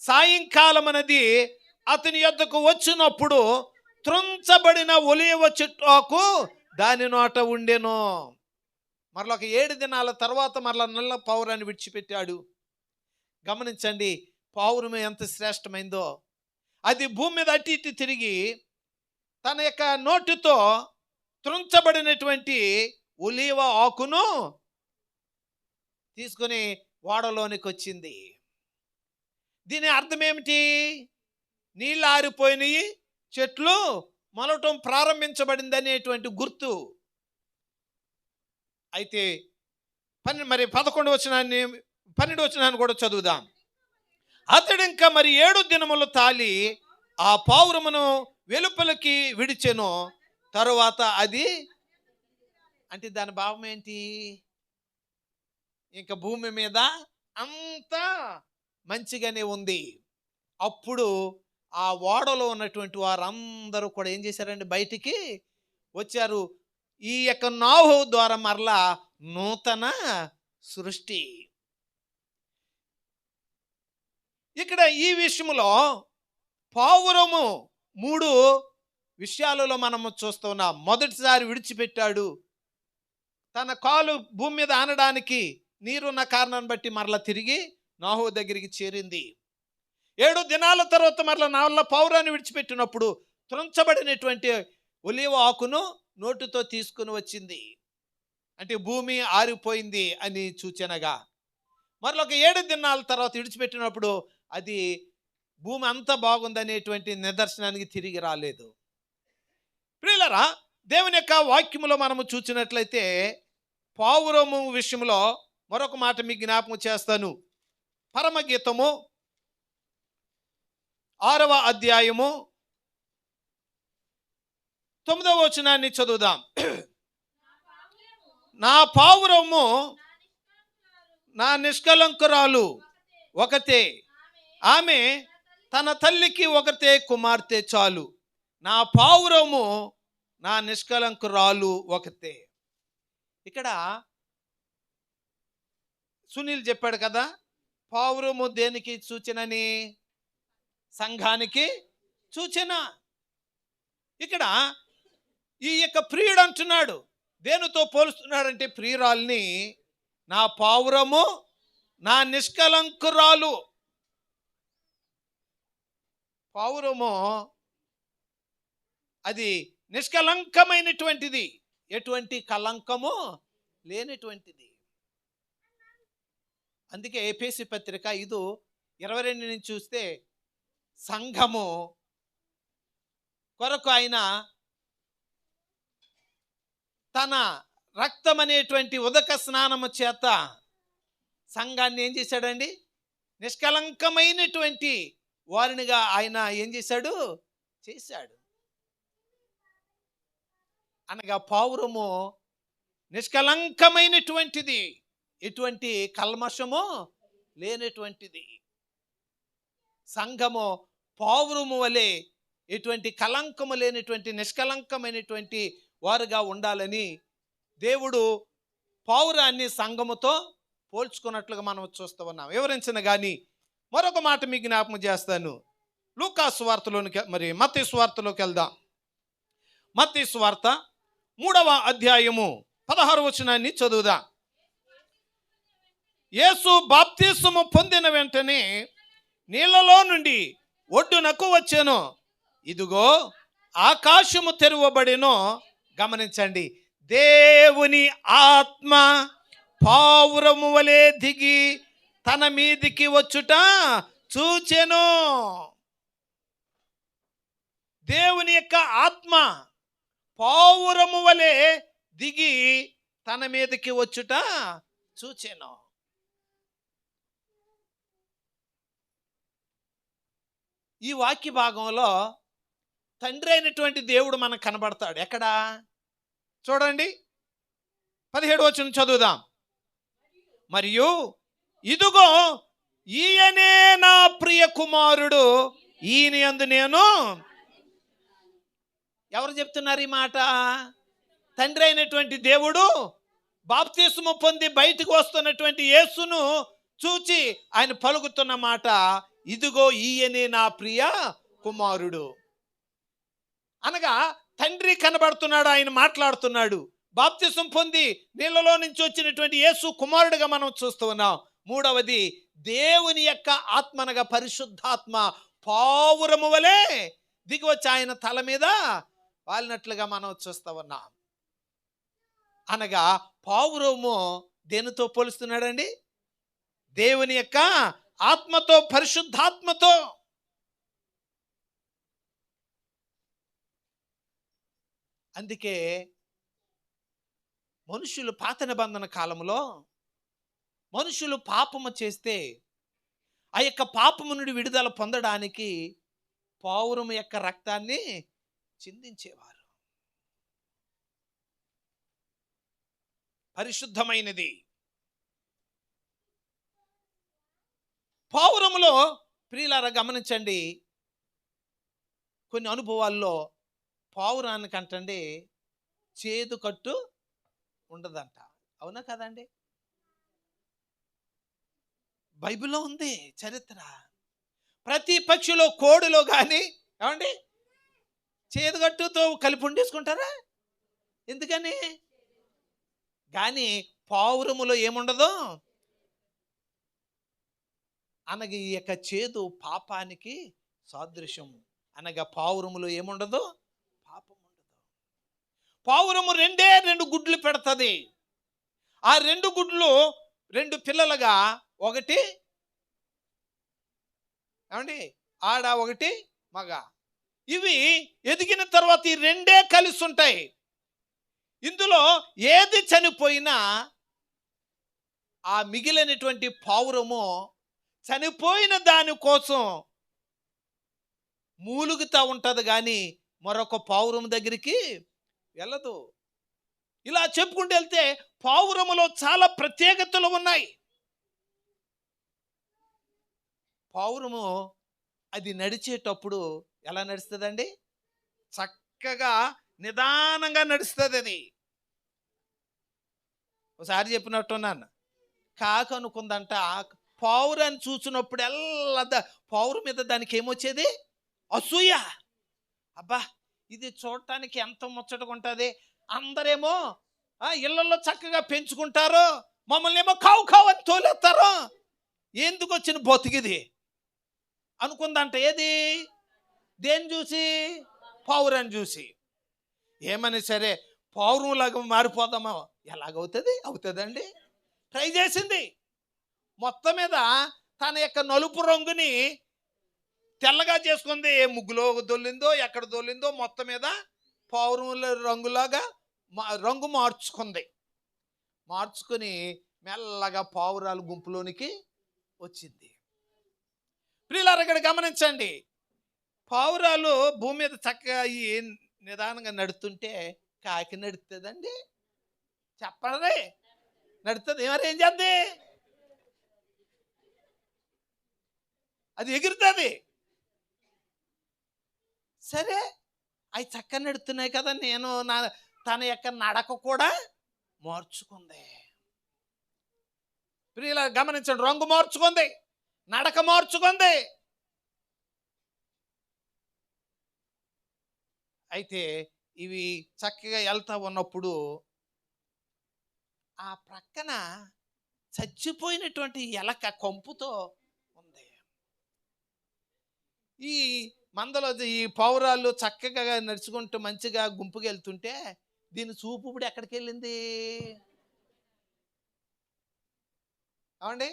సాయంకాలమనది అతని యొద్దకు వచ్చినప్పుడు త్రుంచబడిన ఒలీవ చెట్టు దాని నోట ఉండెను. మరలా ఒక 7 దినాల తర్వాత మరలా నల్ల పావురాన్ని విడిచిపెట్టాడు. గమనించండి, పావురం ఎంత శ్రేష్టమైందో. అది భూమి మీద అటు ఇటు తిరిగి తన యొక్క నోటితో త్రుంచబడినటువంటి ఒలీవ ఆకును తీసుకొని ఓడలోనికి వచ్చింది. దీని అర్థం ఏమిటి? నీళ్ళు ఆరిపోయినాయి, చెట్లు మొలటం ప్రారంభించబడింది అనేటువంటి గుర్తు. అయితే 12వ వచనాన్ని కూడా చదువుదాం. అతడు ఇంకా మరి 7 దినములు తాళి ఆ పావురమును వెలుపలికి విడిచెను. తరువాత అది అంటే దాని భావం ఏంటి? ఇంకా భూమి మీద అంతా మంచిగానే ఉంది. అప్పుడు ఆ ఓడలో ఉన్నటువంటి వారందరూ కూడా ఏం చేశారండి? బయటికి వచ్చారు. ఈ యొక్క నోవహు ద్వారా మరలా నూతన సృష్టి. ఇక్కడ ఈ విషయంలో పావురము 3 విషయాలలో మనము చూస్తున్నాం. మొదటిసారి విడిచిపెట్టాడు, తన కాలు భూమి మీద ఆనడానికి నీరున్న కారణాన్ని బట్టి మరలా తిరిగి నోవహు దగ్గరికి చేరింది. 7 దినాల తర్వాత మరలా నల్ల పావురాన్ని విడిచిపెట్టినప్పుడు త్రుంచబడినటువంటి ఒలీవ ఆకును నోటితో తీసుకుని వచ్చింది. అంటే భూమి ఆరిపోయింది అని సూచనగా. మరలా ఒక 7 దినాల తర్వాత విడిచిపెట్టినప్పుడు అది భూమి అంతా బాగుందనేటువంటి నిదర్శనానికి తిరిగి రాలేదు. ప్రియులారా, దేవుని యొక్క వాక్యములో మనము చూసినట్లయితే పావురము విషయంలో మరొక మాట మీకు జ్ఞాపకం చేస్తాను. పరమగీతము 6వ అధ్యాయము 9వ వచనాన్ని చదువుదాం. నా పావురము నా నిష్కలంకురాలు ఒకతే, ఆమె తన తల్లికి ఒకతే కుమార్తె చాలు. నా పావురము నా నిష్కలంకురాలు ఒకతే. ఇక్కడ సునీల్ చెప్పాడు కదా, పావురము దేనికి సూచనని? సంఘానికి సూచన. ఇక్కడ ఈ యొక్క ప్రియుడు అంటున్నాడు, దేనితో పోలుస్తున్నాడంటే ప్రియురాల్ని నా పావురము, నా నిష్కలంకురాలు. పావురము అది నిష్కలంకమైనటువంటిది, ఎటువంటి కలంకము లేనటువంటిది. అందుకే ఎఫెసీ పత్రిక 5:22 నుంచి చూస్తే సంఘము కొరకు ఆయన తన రక్తం అనేటువంటి ఉదక స్నానము చేత సంఘాన్ని ఏం చేశాడండి? నిష్కలంకమైనటువంటి వారినిగా ఆయన ఏం చేశాడు? చేశాడు. అనగా పావురము నిష్కలంకమైనటువంటిది, ఎటువంటి కల్మషము లేనటువంటిది. సంఘము పావురము వలె ఎటువంటి కలంకము లేనటువంటి నిష్కలంకమైనటువంటి వారుగా ఉండాలని దేవుడు పావురాన్ని సంఘముతో పోల్చుకున్నట్లుగా మనం చూస్తూ ఉన్నాం. వివరించిన కానీ మరొక మాట మీకు జ్ఞాపకం చేస్తాను. లూకా సువార్తలోనికి మత్తయి సువార్తలోకి వెళ్దాం. మత్తయి సువార్త 3వ అధ్యాయము 16వ వచనాన్ని చదువుదాం. యేసు బాప్తిస్మము పొందిన వెంటనే నీళ్ళలో నుండి ఒడ్డునకు వచ్చెను. ఇదిగో ఆకాశము తెరవబడెను. గమనించండి, దేవుని ఆత్మ పావురము వలె దిగి తన మీదికి వచ్చుట చూచెను. దేవుని యొక్క ఆత్మ పావురము వలె దిగి తన మీదకి వచ్చుట చూచెను. ఈ వాక్య భాగంలో తండ్రి అయినటువంటి దేవుడు మనకు కనబడతాడు. ఎక్కడా? చూడండి, 17వ వచనం చదువుదాం. మరియు ఇదిగో ఈయనే నా ప్రియ కుమారుడు, ఈయన యందు నేను. ఎవరు చెప్తున్నారు ఈ మాట? తండ్రి అయినటువంటి దేవుడు బాప్తిస్మము పొంది బయటకు వస్తున్నటువంటి యేసును చూచి ఆయన పలుకుతున్న మాట, ఇదిగో ఈయనే నా ప్రియ కుమారుడు. అనగా తండ్రి కనబడుతున్నాడు, ఆయన మాట్లాడుతున్నాడు. బాప్తిస్మం పొంది నీళ్ళలో నుంచి వచ్చినటువంటి యేసు కుమారుడిగా మనం చూస్తూ ఉన్నాం. మూడవది, దేవుని యొక్క ఆత్మనగా పరిశుద్ధాత్మ పావురము వలె దిగి వచ్చి ఆయన తల మీద వాలినట్లుగా మనం చూస్తూ ఉన్నాం. అనగా పావురము దేనితో పోలుస్తున్నాడండి? దేవుని యొక్క ఆత్మతో, పరిశుద్ధాత్మతో. అందుకే మనుషులు పాత నిబంధన కాలంలో మనుషులు పాపము చేస్తే ఆ యొక్క పాపము నుండి విడుదల పొందడానికి పావురము యొక్క రక్తాన్ని చిందించేవారు. పరిశుద్ధమైనది. పావురములో ప్రియులారా గమనించండి, కొన్ని అనుభవాల్లో పావురానికంటండి చేదు కట్టు ఉండదంట. అవునా కదండి? బైబిల్లో ఉంది చరిత్ర. ప్రతి పక్షిలో, కోడిలో కానీ ఏమండి చేదుగట్టుతో కలిపి ఉండేసుకుంటారా? ఎందుకని? కానీ పావురములో ఏముండదు. అనగా ఈ యొక్క చేదు పాపానికి సాదృశ్యం. అనగా పావురములో ఏముండదు, పాపం ఉండదు. పావురము 2 గుడ్లు పెడుతుంది. ఆ 2 గుడ్లు 2 పిల్లలుగా, ఒకటి ఏమండి ఆడ, ఒకటి మగ. ఇవి ఎదిగిన తర్వాత ఈ 2 కలిసి ఉంటాయి. ఇందులో ఏది చనిపోయినా ఆ మిగిలినటువంటి పావురము చనిపోయిన దానికోసం మూలుగుతూ ఉంటుంది, కానీ మరొక పావురం దగ్గరికి వెళ్ళదు. ఇలా చెప్పుకుంటూ వెళ్తే పావురములో చాలా ప్రత్యేకతలు ఉన్నాయి. పావురము అది నడిచేటప్పుడు ఎలా నడుస్తుందండి? చక్కగా నిదానంగా నడుస్తుంది. అది ఒకసారి చెప్పినట్టున్నాను, కాకు అనుకుందంట పావురాన్ని చూసినప్పుడు పావురం మీద దానికి ఏమొచ్చేది? అసూయ. అబ్బా, ఇది చూడటానికి ఎంత ముచ్చటగా ఉంటుంది, అందరేమో ఇళ్లలో చక్కగా పెంచుకుంటారు, మమ్మల్ని ఏమో కావు కావు అని తోలేస్తారు, ఎందుకు వచ్చిన బతికిది అనుకుందంట. ఏది? దేన్ని చూసి? పావురాన్ని చూసి. ఏమని సరే పావురంలాగా మారిపోదామా? ఎలాగవుతుంది? అవుతుందండి. ట్రై చేసింది. మొత్తం మీద తన యొక్క నలుపు రంగుని తెల్లగా చేసుకుంది. ఏ ముగ్గులో దొల్లిందో ఎక్కడ దొల్లిందో మొత్తం మీద పావురం రంగులాగా రంగు మార్చుకుంది. మార్చుకుని మెల్లగా పావురాలు గుంపులోనికి వచ్చింది. ప్రియులారా, ఇక్కడ గమనించండి, పావురాలు భూమి మీద చక్కగా నిదానంగా నడుతుంటే కాకి నడుతుందండి? చెప్పండి, నడుతుంది. ఏం చేద్ది? అది ఎగురుతుంది. సరే, అవి చక్కగా నడుతున్నాయి కదా, నేను తన యొక్క నడక కూడా మార్చుకుంది. ప్రియుల గమనించండి, రంగు మార్చుకుంది, నడక మార్చుకుంది. అయితే ఇవి చక్కగా వెళ్తా ఉన్నప్పుడు ఆ ప్రక్కన చచ్చిపోయినటువంటి ఎలక కొంపుతో ఉంది. ఈ మందలో ఈ పావురాలు చక్కగా నడుచుకుంటూ మంచిగా గుంపుగా వెళ్తుంటే దీని చూపు ఇప్పుడు ఎక్కడికి వెళ్ళింది? అవండి,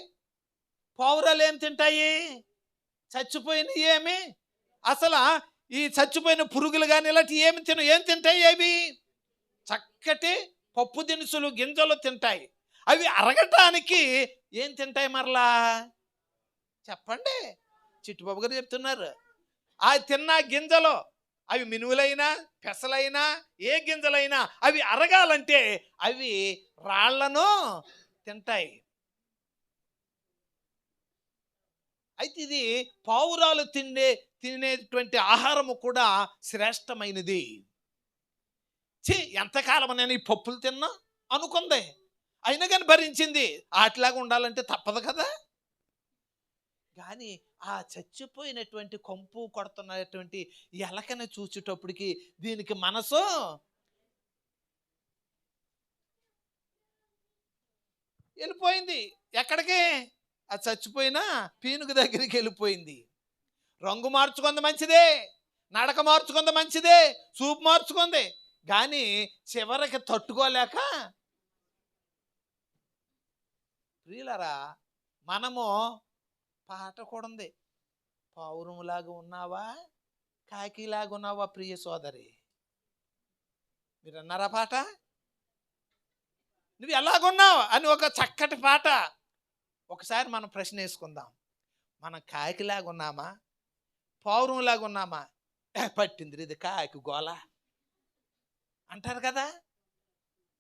పావురాలు ఏం తింటాయి? చచ్చిపోయినవి. ఏమి అసలు ఈ చచ్చిపోయిన పురుగులు కానీ ఇలాంటి ఏం తింటాయి? అవి చక్కటి పప్పు దినుసులు, గింజలు తింటాయి. అవి అరగటానికి ఏం తింటాయి మరలా? చెప్పండి, చిట్టుబాబు గారు చెప్తున్నారు. ఆ తిన్న గింజలు, అవి మినువులైనా పెసలైనా ఏ గింజలైనా అవి అరగాలంటే అవి రాళ్లను తింటాయి. అయితే ఇది పావురాలు తినేటువంటి ఆహారము కూడా శ్రేష్టమైనది. ఎంతకాలం నేను ఈ పప్పులు తిన్నా అనుకుంది, అయినా కానీ భరించింది. అట్లాగా ఉండాలంటే తప్పదు కదా. కానీ ఆ చచ్చిపోయినటువంటి కొంపు కొడుతున్నటువంటి ఎలకని చూసేటప్పటికి దీనికి మనసు వెళ్ళిపోయింది. ఎక్కడికి? ఆ చచ్చిపోయిన పీనుగు దగ్గరికి వెళ్ళిపోయింది. రంగు మార్చుకుంది మంచిదే, నడక మార్చుకుంది మంచిదే, చూపు మార్చుకుంది. కానీ చివరికి తట్టుకోలేక, ప్రియులరా, మనము పాట కూడా ఉంది. పావురంలాగా ఉన్నావా, కాకిలాగా ఉన్నావా ప్రియ సోదరి? మీరు అన్నారా పాట? నువ్వు ఎలాగున్నావు అని ఒక చక్కటి పాట. ఒకసారి మనం ప్రశ్న వేసుకుందాం, మనం కాకిలాగా ఉన్నామా, పావురంలాగా ఉన్నామా? పట్టింది ఇది కాకి గోల అంటారు కదా.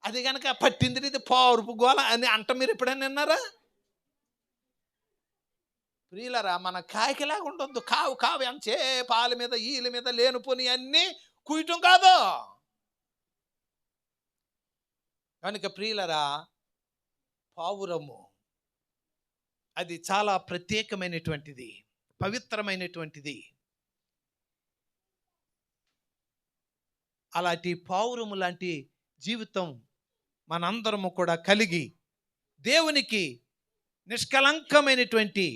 అది కనుక పట్టింది ఇది పావురపు గోల అని అంట మీరు ఎప్పుడైనా విన్నారా? ప్రియులరా, మన కాకిలాగా ఉండొద్దు. కావు కావు అంచే పాల మీద ఈల మీద లేనిపోని అన్నీ కుయటం కాదు. కనుక ప్రియులరా, పావురము అది చాలా ప్రత్యేకమైనటువంటిది, పవిత్రమైనటువంటిది. అలాంటి పావురము లాంటి జీవితం మనందరము కూడా కలిగి దేవునికి నిష్కలంకమైనటువంటి,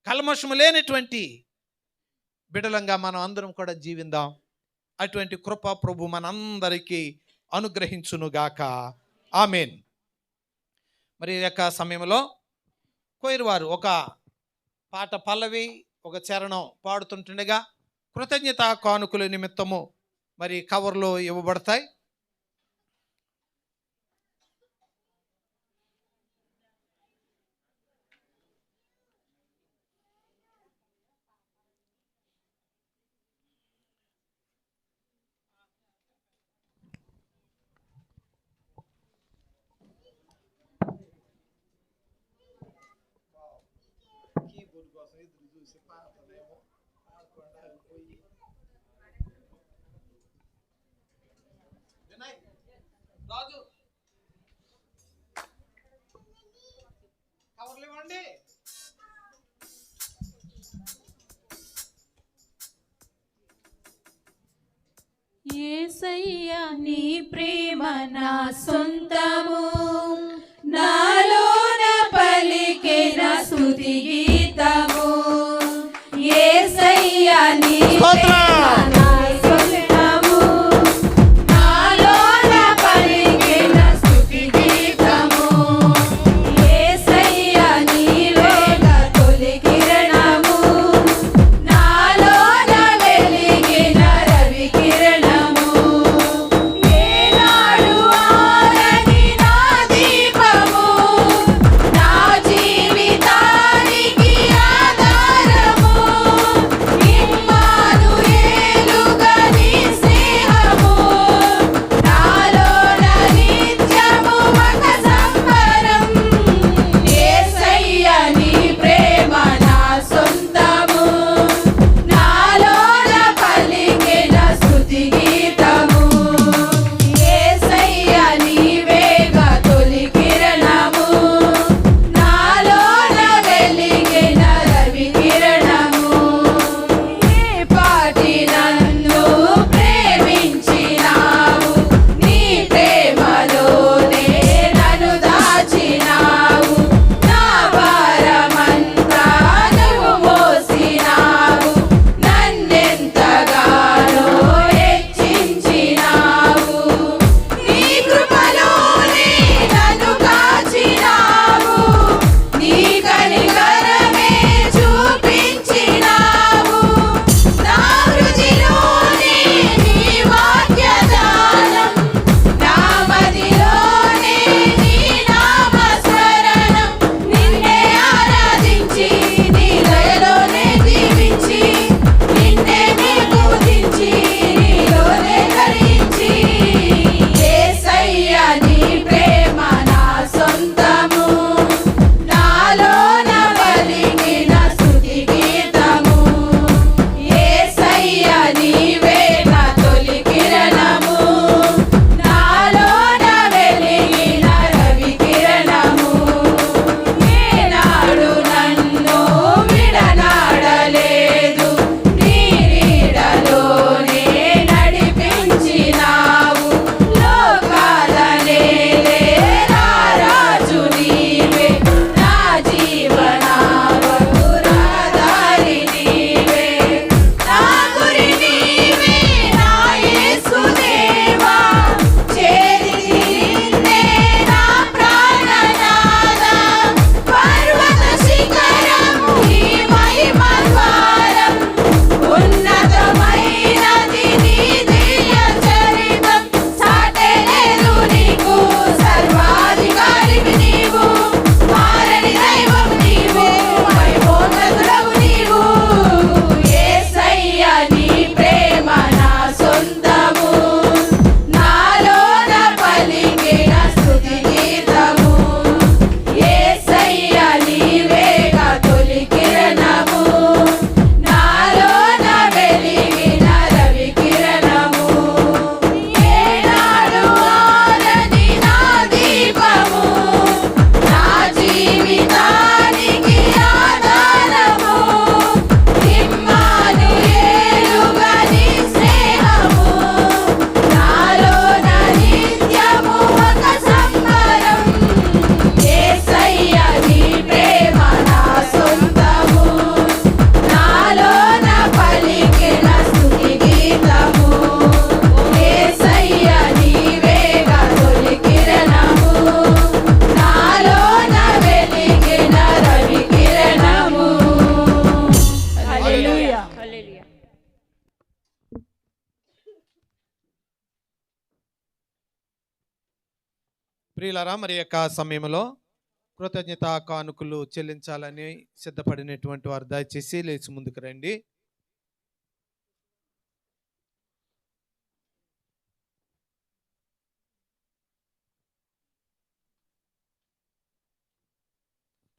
కల్మషము లేనటువంటి బిడలంగా మనం అందరం కూడా జీవిద్దాం. అటువంటి కృప ప్రభు మనందరికీ అనుగ్రహించునుగాక. ఆమేన్. మరి ఈ యొక్క సమయంలో కోయిర్ వారు ఒక పాట పల్లవి, ఒక చరణం పాడుతుంటుండగా కృతజ్ఞత కానుకల నిమిత్తము మరి కవర్లో ఇవ్వబడతాయి. రాజు కవర్లు ఇవ్వండి. చెప్పండి. యేసయ్యా నీ ప్రేమ నా సొంతము, నాలోన పలికిన స్తుతి గీతము. యేసయ్యా నీ ప్రేమ నా సొంతము, నాలోన పలికిన స్తుతి గీతము. యేసయ్యా నీవేగా తొలి కిరణము, నాలోన వెలిగిన రవి కిరణము. ఏనాడు ఆరని నా దీపము, నా జీవితానికి ఆధారము. ఇమ్మానుయేలుగా నీ స్నేహము, నాలోన నిత్యము ఒక సంబరం. యేసయ్యా నీ ప్రేమ నా సొంతము, నాలోన పలికిన స్తుతి గీతము. యేసయ్యా నీవేగా తొలి కిరణము, నాలోన వెలిగిన రవి కిరణము. ఏ పాటి నన్ను ప్రేమించినావు, నీ ప్రేమలోనే నన్ను దాచినావు. నా భారమంతా నువ్వు మోసినావు, నన్నెంతగానో హెచ్చించినావు. నీ కృపలోనే నన్ను కాచినావు, నీ కనికరమే చూపించినావు. నా హృదిలోనే నీ వాక్యదానం, నా మదిలోనే నీ నామస్మరణం. నిన్నే ఆరాధించి నీ దయలోనే దీవించి, నిన్నే పూజించి నీలోనే ధరించి. యేసయ్యా నీ ప్రేమ నా సొంతము, నాలోన పలికిన స్తుతి గీతము. యేసయ్యా నీవేగా తొలి కిరణము, నాలోన వెలిగిన రవి కిరణము. ఏనాడు నన్ను విడనాడలేదు, నీ నీడలోనే నడిపించినావు. లోకాల నేలే నా రాజు నీవే, నా జీవనావకు రహదారి నీవే. నా గురి నీవే నా యేసుదేవా, చేరితి నిన్నే నా ప్రాణనాథా. పర్వత శిఖరము నీ మహిమ ద్వారం, ఉన్నతమైనది నీ దివ్య చరితం. సాటే లేదు నీకు, సర్వాధికారివి నీవు, మారని దైవం నీవు, మహిమోన్నతుడవు నీవు. యేసయ్యా నీ ప్రేమ నా సొంతము, నాలోన పలికిన స్తుతి గీతము. యేసయ్యా నీవేగా తొలి కిరణము, నాలోన వెలిగిన రవి కిరణము. ఏనాడు ఆరని నా దీపము, నా జీవితానికి ఆధారము. ఇమ్మానుయేలుగా నీ స్నేహము, నాలోన నిత్యము ఒక సంబరం. యేసయ్యా నీ ప్రేమ నా సొంతము, నాలోన పలికిన స్తుతి గీతము. యేసయ్యా నీవేగా తొలి కిరణము, నాలోన వెలిగిన రవి కిరణము. హల్లెలూయా. ప్రియులారా, మరి యొక్క సమయంలో కృతజ్ఞతా కానుకలు చెల్లించాలని సిద్ధపడినటువంటి వారు దయచేసి లేచి ముందుకు రండి.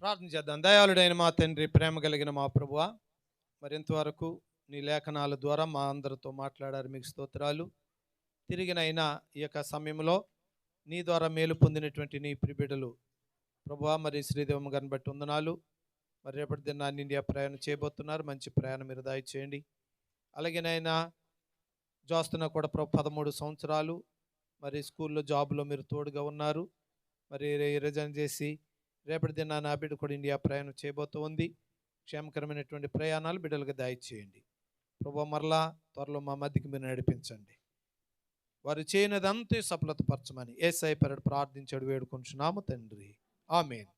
ప్రార్థన చేద్దాం. దయాళుడైన మా తండ్రి, ప్రేమ కలిగిన మా ప్రభువా, మరి ఇంతవరకు నీ లేఖనాల ద్వారా మా అందరితో మాట్లాడారు, మీకు స్తోత్రాలు. తిరిగినైనా ఈ యొక్క సమయంలో నీ ద్వారా మేలు పొందినటువంటి నీ ప్రిబిడలు ప్రభువా మరి శ్రీదేవమ్మ గారిని బట్టి వందనాలు. మరి రేపటి దినాన్ని ఇండియా ప్రయాణం చేయబోతున్నారు. మంచి ప్రయాణం మీరు దయచేయండి. అలాగే నాయన జోస్తున్న కూడా 13 సంవత్సరాలు మరి స్కూల్లో జాబ్లో మీరు తోడుగా ఉన్నారు. మరి రిజైన్ చేసి రేపటి దినాన్ని ఆ బిడ్డ కూడా ఇండియా ప్రయాణం చేయబోతూ ఉంది. క్షేమకరమైనటువంటి ప్రయాణాలు బిడ్డలకు దయచేయండి ప్రభువా. మరలా త్వరలో మా మధ్యకి మీరు నడిపించండి. వారు చేయనిదంతా సఫలతపరచమని యేసయ్య పేరిట ప్రార్థించాడు వేడుకొంచున్నాము తండ్రి, ఆమేన్.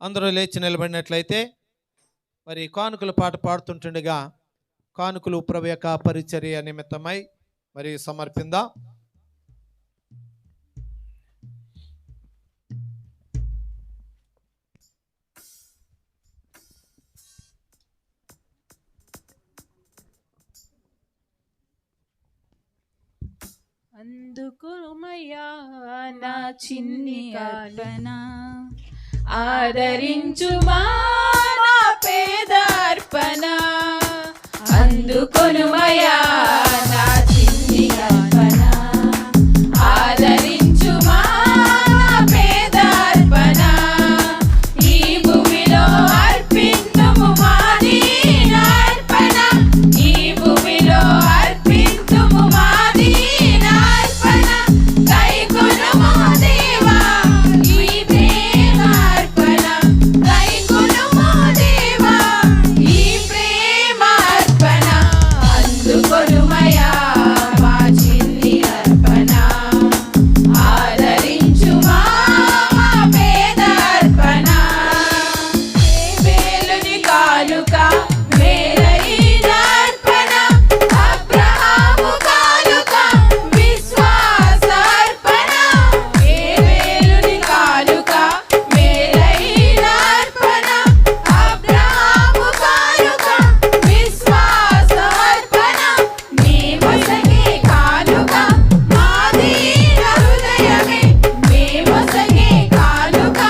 అందరూ లేచి నిలబడినట్లయితే మరి కానుకల పాట పాడుతుంటుండగా కానుకలు ప్రభు యొక్క పరిచర్య నిమిత్తమై మరి సమర్పిందా. అందుకుమయ్యా నా చిన్ని అర్పణ ఆదరించుమా నా పేద అర్పణ. అందుకొనుమయ్యా నా చిన్ని అర్పణ ఆదరించుమా నా పేద అర్పణ. ఈ భూమిలో అర్పింతుము మాది నా అర్పణ. ఈ భూమిలో అర్పింతుము మాది నా అర్పణ. కైకొనుము దేవా ఈ ప్రేమ అర్పణ. కైకొనుము దేవా ఈ ప్రేమ అర్పణ. అందుకొనుమయ్యా మా చిన్ని అర్పణ ఆదరించుమా మా పేద అర్పణ. మేలుని కానుక మేలైన అర్పణ. అబ్రహాము కానుక విశ్వాస అర్పణ. మేలుని కానుక మేలైన అర్పణ. అబ్రహాము కానుక విశ్వాస అర్పణ. మేమొసగే కానుక మాది హృదయమే. మేమొసగే కానుక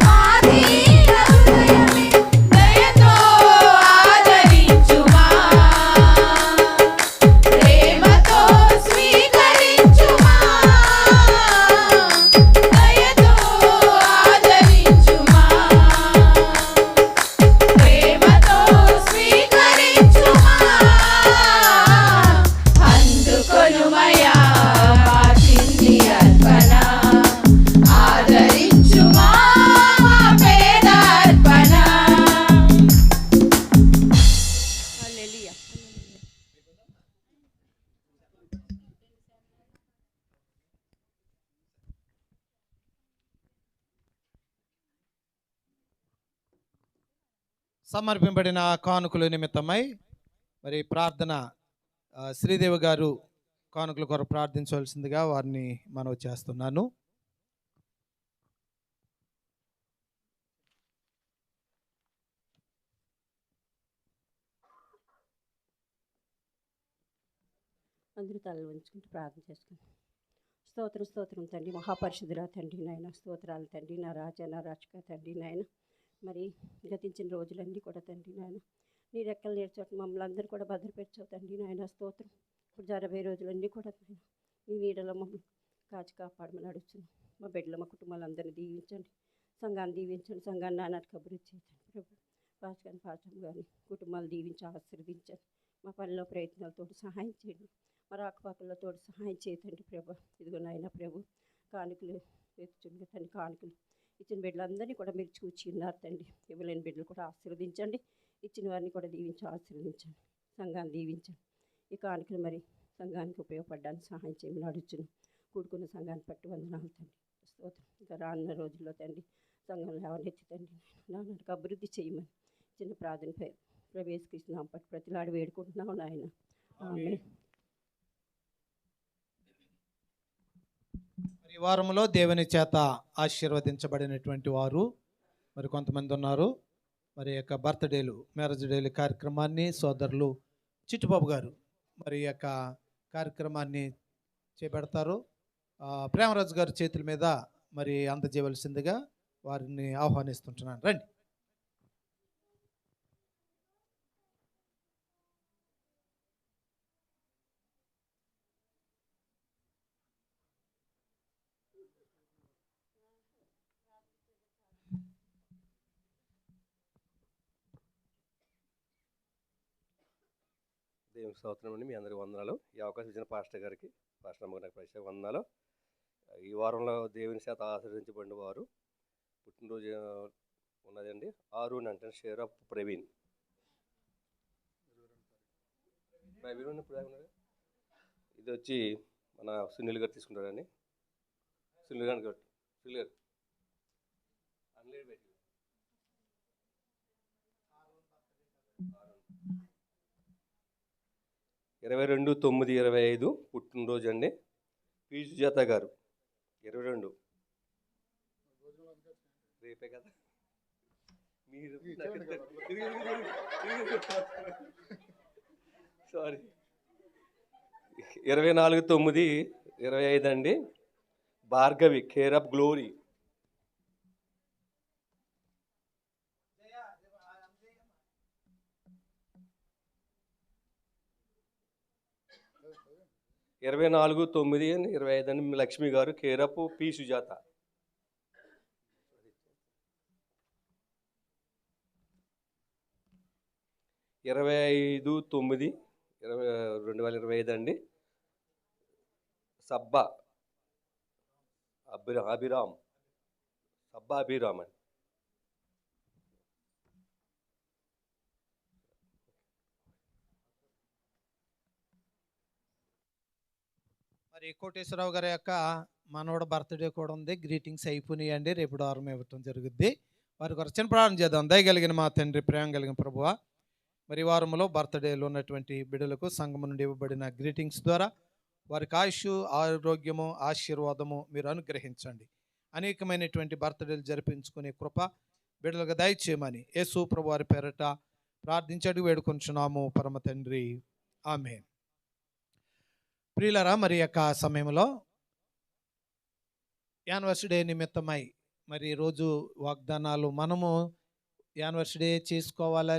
మాది హృదయమే. దయతో ఆదరించుమా ప్రేమతో స్వీకరించుమా. దయతో ఆదరించుమా ప్రేమతో స్వీకరించుమా. అందుకొనుమయ్యా మా చిన్ని అర్పణ ఆదరించుమా మా పేద అర్పణ. హల్లెలూయా. సమర్పింపబడిన కానుకల నిమిత్తమై మరి ప్రార్థన శ్రీదేవి గారు కానుకల కొరకు ప్రార్థించవలసిందిగా వారిని మనవి చేస్తున్నాను. అందరూ తలలు ఉంచుకుంటూ ప్రార్థన చేసుకుంటాం. స్తోత్రం తండ్రి, మహాపరిశుద్ధుల తండ్రి నాయన. స్తోత్రాలు తండ్రి, నా రాజా నా రక్షక తండ్రి నాయన. మరి గతించిన రోజులన్నీ కూడా తండ్రి నాయన నీ రెక్కలు నేర్చోట మమ్మల్ని అందరూ కూడా భద్రపరిచావు తండ్రి నాయన. స్తోత్రం. ఇప్పుడు జరబోయే రోజులన్నీ కూడా నాయన నీ నీడలో మమ్మల్ని కాచి కాపాడమని అడుగుతున్నాం. మా బిడ్డలు మా కుటుంబాలందరినీ దీవించండి. సంఘాన్ని దీవించండి. సంఘాన్ని నానాటికి అభివృద్ధి చేయండి ప్రభు. పాస్టర్ కానీ కుటుంబాలు దీవించి ఆశీర్వదించండి. మా పనిలో ప్రయత్నాలతో సహాయం చేయండి. మా రాకపోకలతో సహాయం చేయతండి ప్రభు. ఇదిగో నాయన ప్రభు, కానుకలు ఎత్తుచుండగా తండ్రి కానుకలు ఇచ్చిన బిడ్డలందరినీ కూడా మీరు చూచి ఉన్నారు తండ్రి. ఇవ్వలేని బిడ్డలు కూడా ఆశీర్వదించండి. ఇచ్చిన వారిని కూడా దీవించి ఆశీర్వదించండి. సంఘాన్ని దీవించండి. ఈ కానుకలు మరి సంఘానికి ఉపయోగపడడానికి సహాయం చేయమని అడుగుతున్నాం. కూడుకున్న సంఘాన్ని పట్టి వందనాలు తండ్రి. స్తోత్రం. ఇంకా రానున్న రోజుల్లో తండ్రి సంఘంలో ఎవరినెత్తి తండ్రి నాన్నకు అభివృద్ధి చేయమని చిన్న ప్రార్థన ప్రవేశిస్తున్నాం పట్టి ప్రతిలాడి వేడుకుంటున్నాం నాయన. ఆమేన్. ఈ వారంలో దేవుని చేత ఆశీర్వదించబడినటువంటి వారు మరి కొంతమంది ఉన్నారు. మరి యొక్క బర్త్డేలు మ్యారేజ్ డేలు కార్యక్రమాన్ని సోదరులు చిట్టుబాబు గారు మరి యొక్క కార్యక్రమాన్ని చేపడతారు. ప్రేమరాజు గారి చేతుల మీద మరి అందజేయవలసిందిగా వారిని ఆహ్వానిస్తుంటున్నాను. రండి. దేవునికి స్తోత్రం అండి. మీ అందరికి వందనాలు. ఈ అవకాశం ఇచ్చిన పాస్టర్ గారికి, పాస్టర్ అమ్మగారికి నాకు ప్రత్యేక వందనాలు. ఈ వారంలో దేవుని చేత ఆశీర్వదించబడిన వారు పుట్టినరోజు ఉన్నదండి. 6 అంటే షేర్ ఆఫ్ ప్రవీణ్ ఇది వచ్చి మన సునీల్ గారు తీసుకుంటారండి. సునీల్ గారు 22/9/25 పుట్టినరోజు అండి. పి సుజాత గారు 22 రేపే కదా మీరు సారీ 24/9/25 అండి. Bhargavi care of glory. ఇరవై 24/9/25 అండి. లక్ష్మి గారు కేర్ ఆఫ్ పి సుజాత. 25/9/2025 అండి. సబ్బా అభిరామ్ అండి. మరి కోటేశ్వరరావు గారి యొక్క మనవడ బర్త్డే కూడా ఉంది. గ్రీటింగ్స్ అయిపోయినాయండి. రేపు వారం ఇవ్వటం జరుగుద్ది. వారికి ఒక చిన్న ప్రార్థన చేద్దాం. దయగలిగిన మా తండ్రి, ప్రేమ కలిగిన ప్రభువా, మరి వారంలో బర్త్డేలు ఉన్నటువంటి బిడ్డలకు సంఘం నుండి ఇవ్వబడిన గ్రీటింగ్స్ ద్వారా వారికి ఆయుష్, ఆరోగ్యము, ఆశీర్వాదము మీరు అనుగ్రహించండి. అనేకమైనటువంటి బర్త్డేలు జరిపించుకునే కృప బిడ్డలకు దయచేయమని యేసు ప్రభు వారి పేరట ప్రార్థించి అడిగి వేడుకొంచున్నాము పరమ తండ్రి. ఆమేన్. ప్రియులరా, మరి యొక్క సమయంలో యానివర్సరీ నిమిత్తమై మరి ఈరోజు వాగ్దానాలు మనము యానివర్సరీ చేసుకోవాలా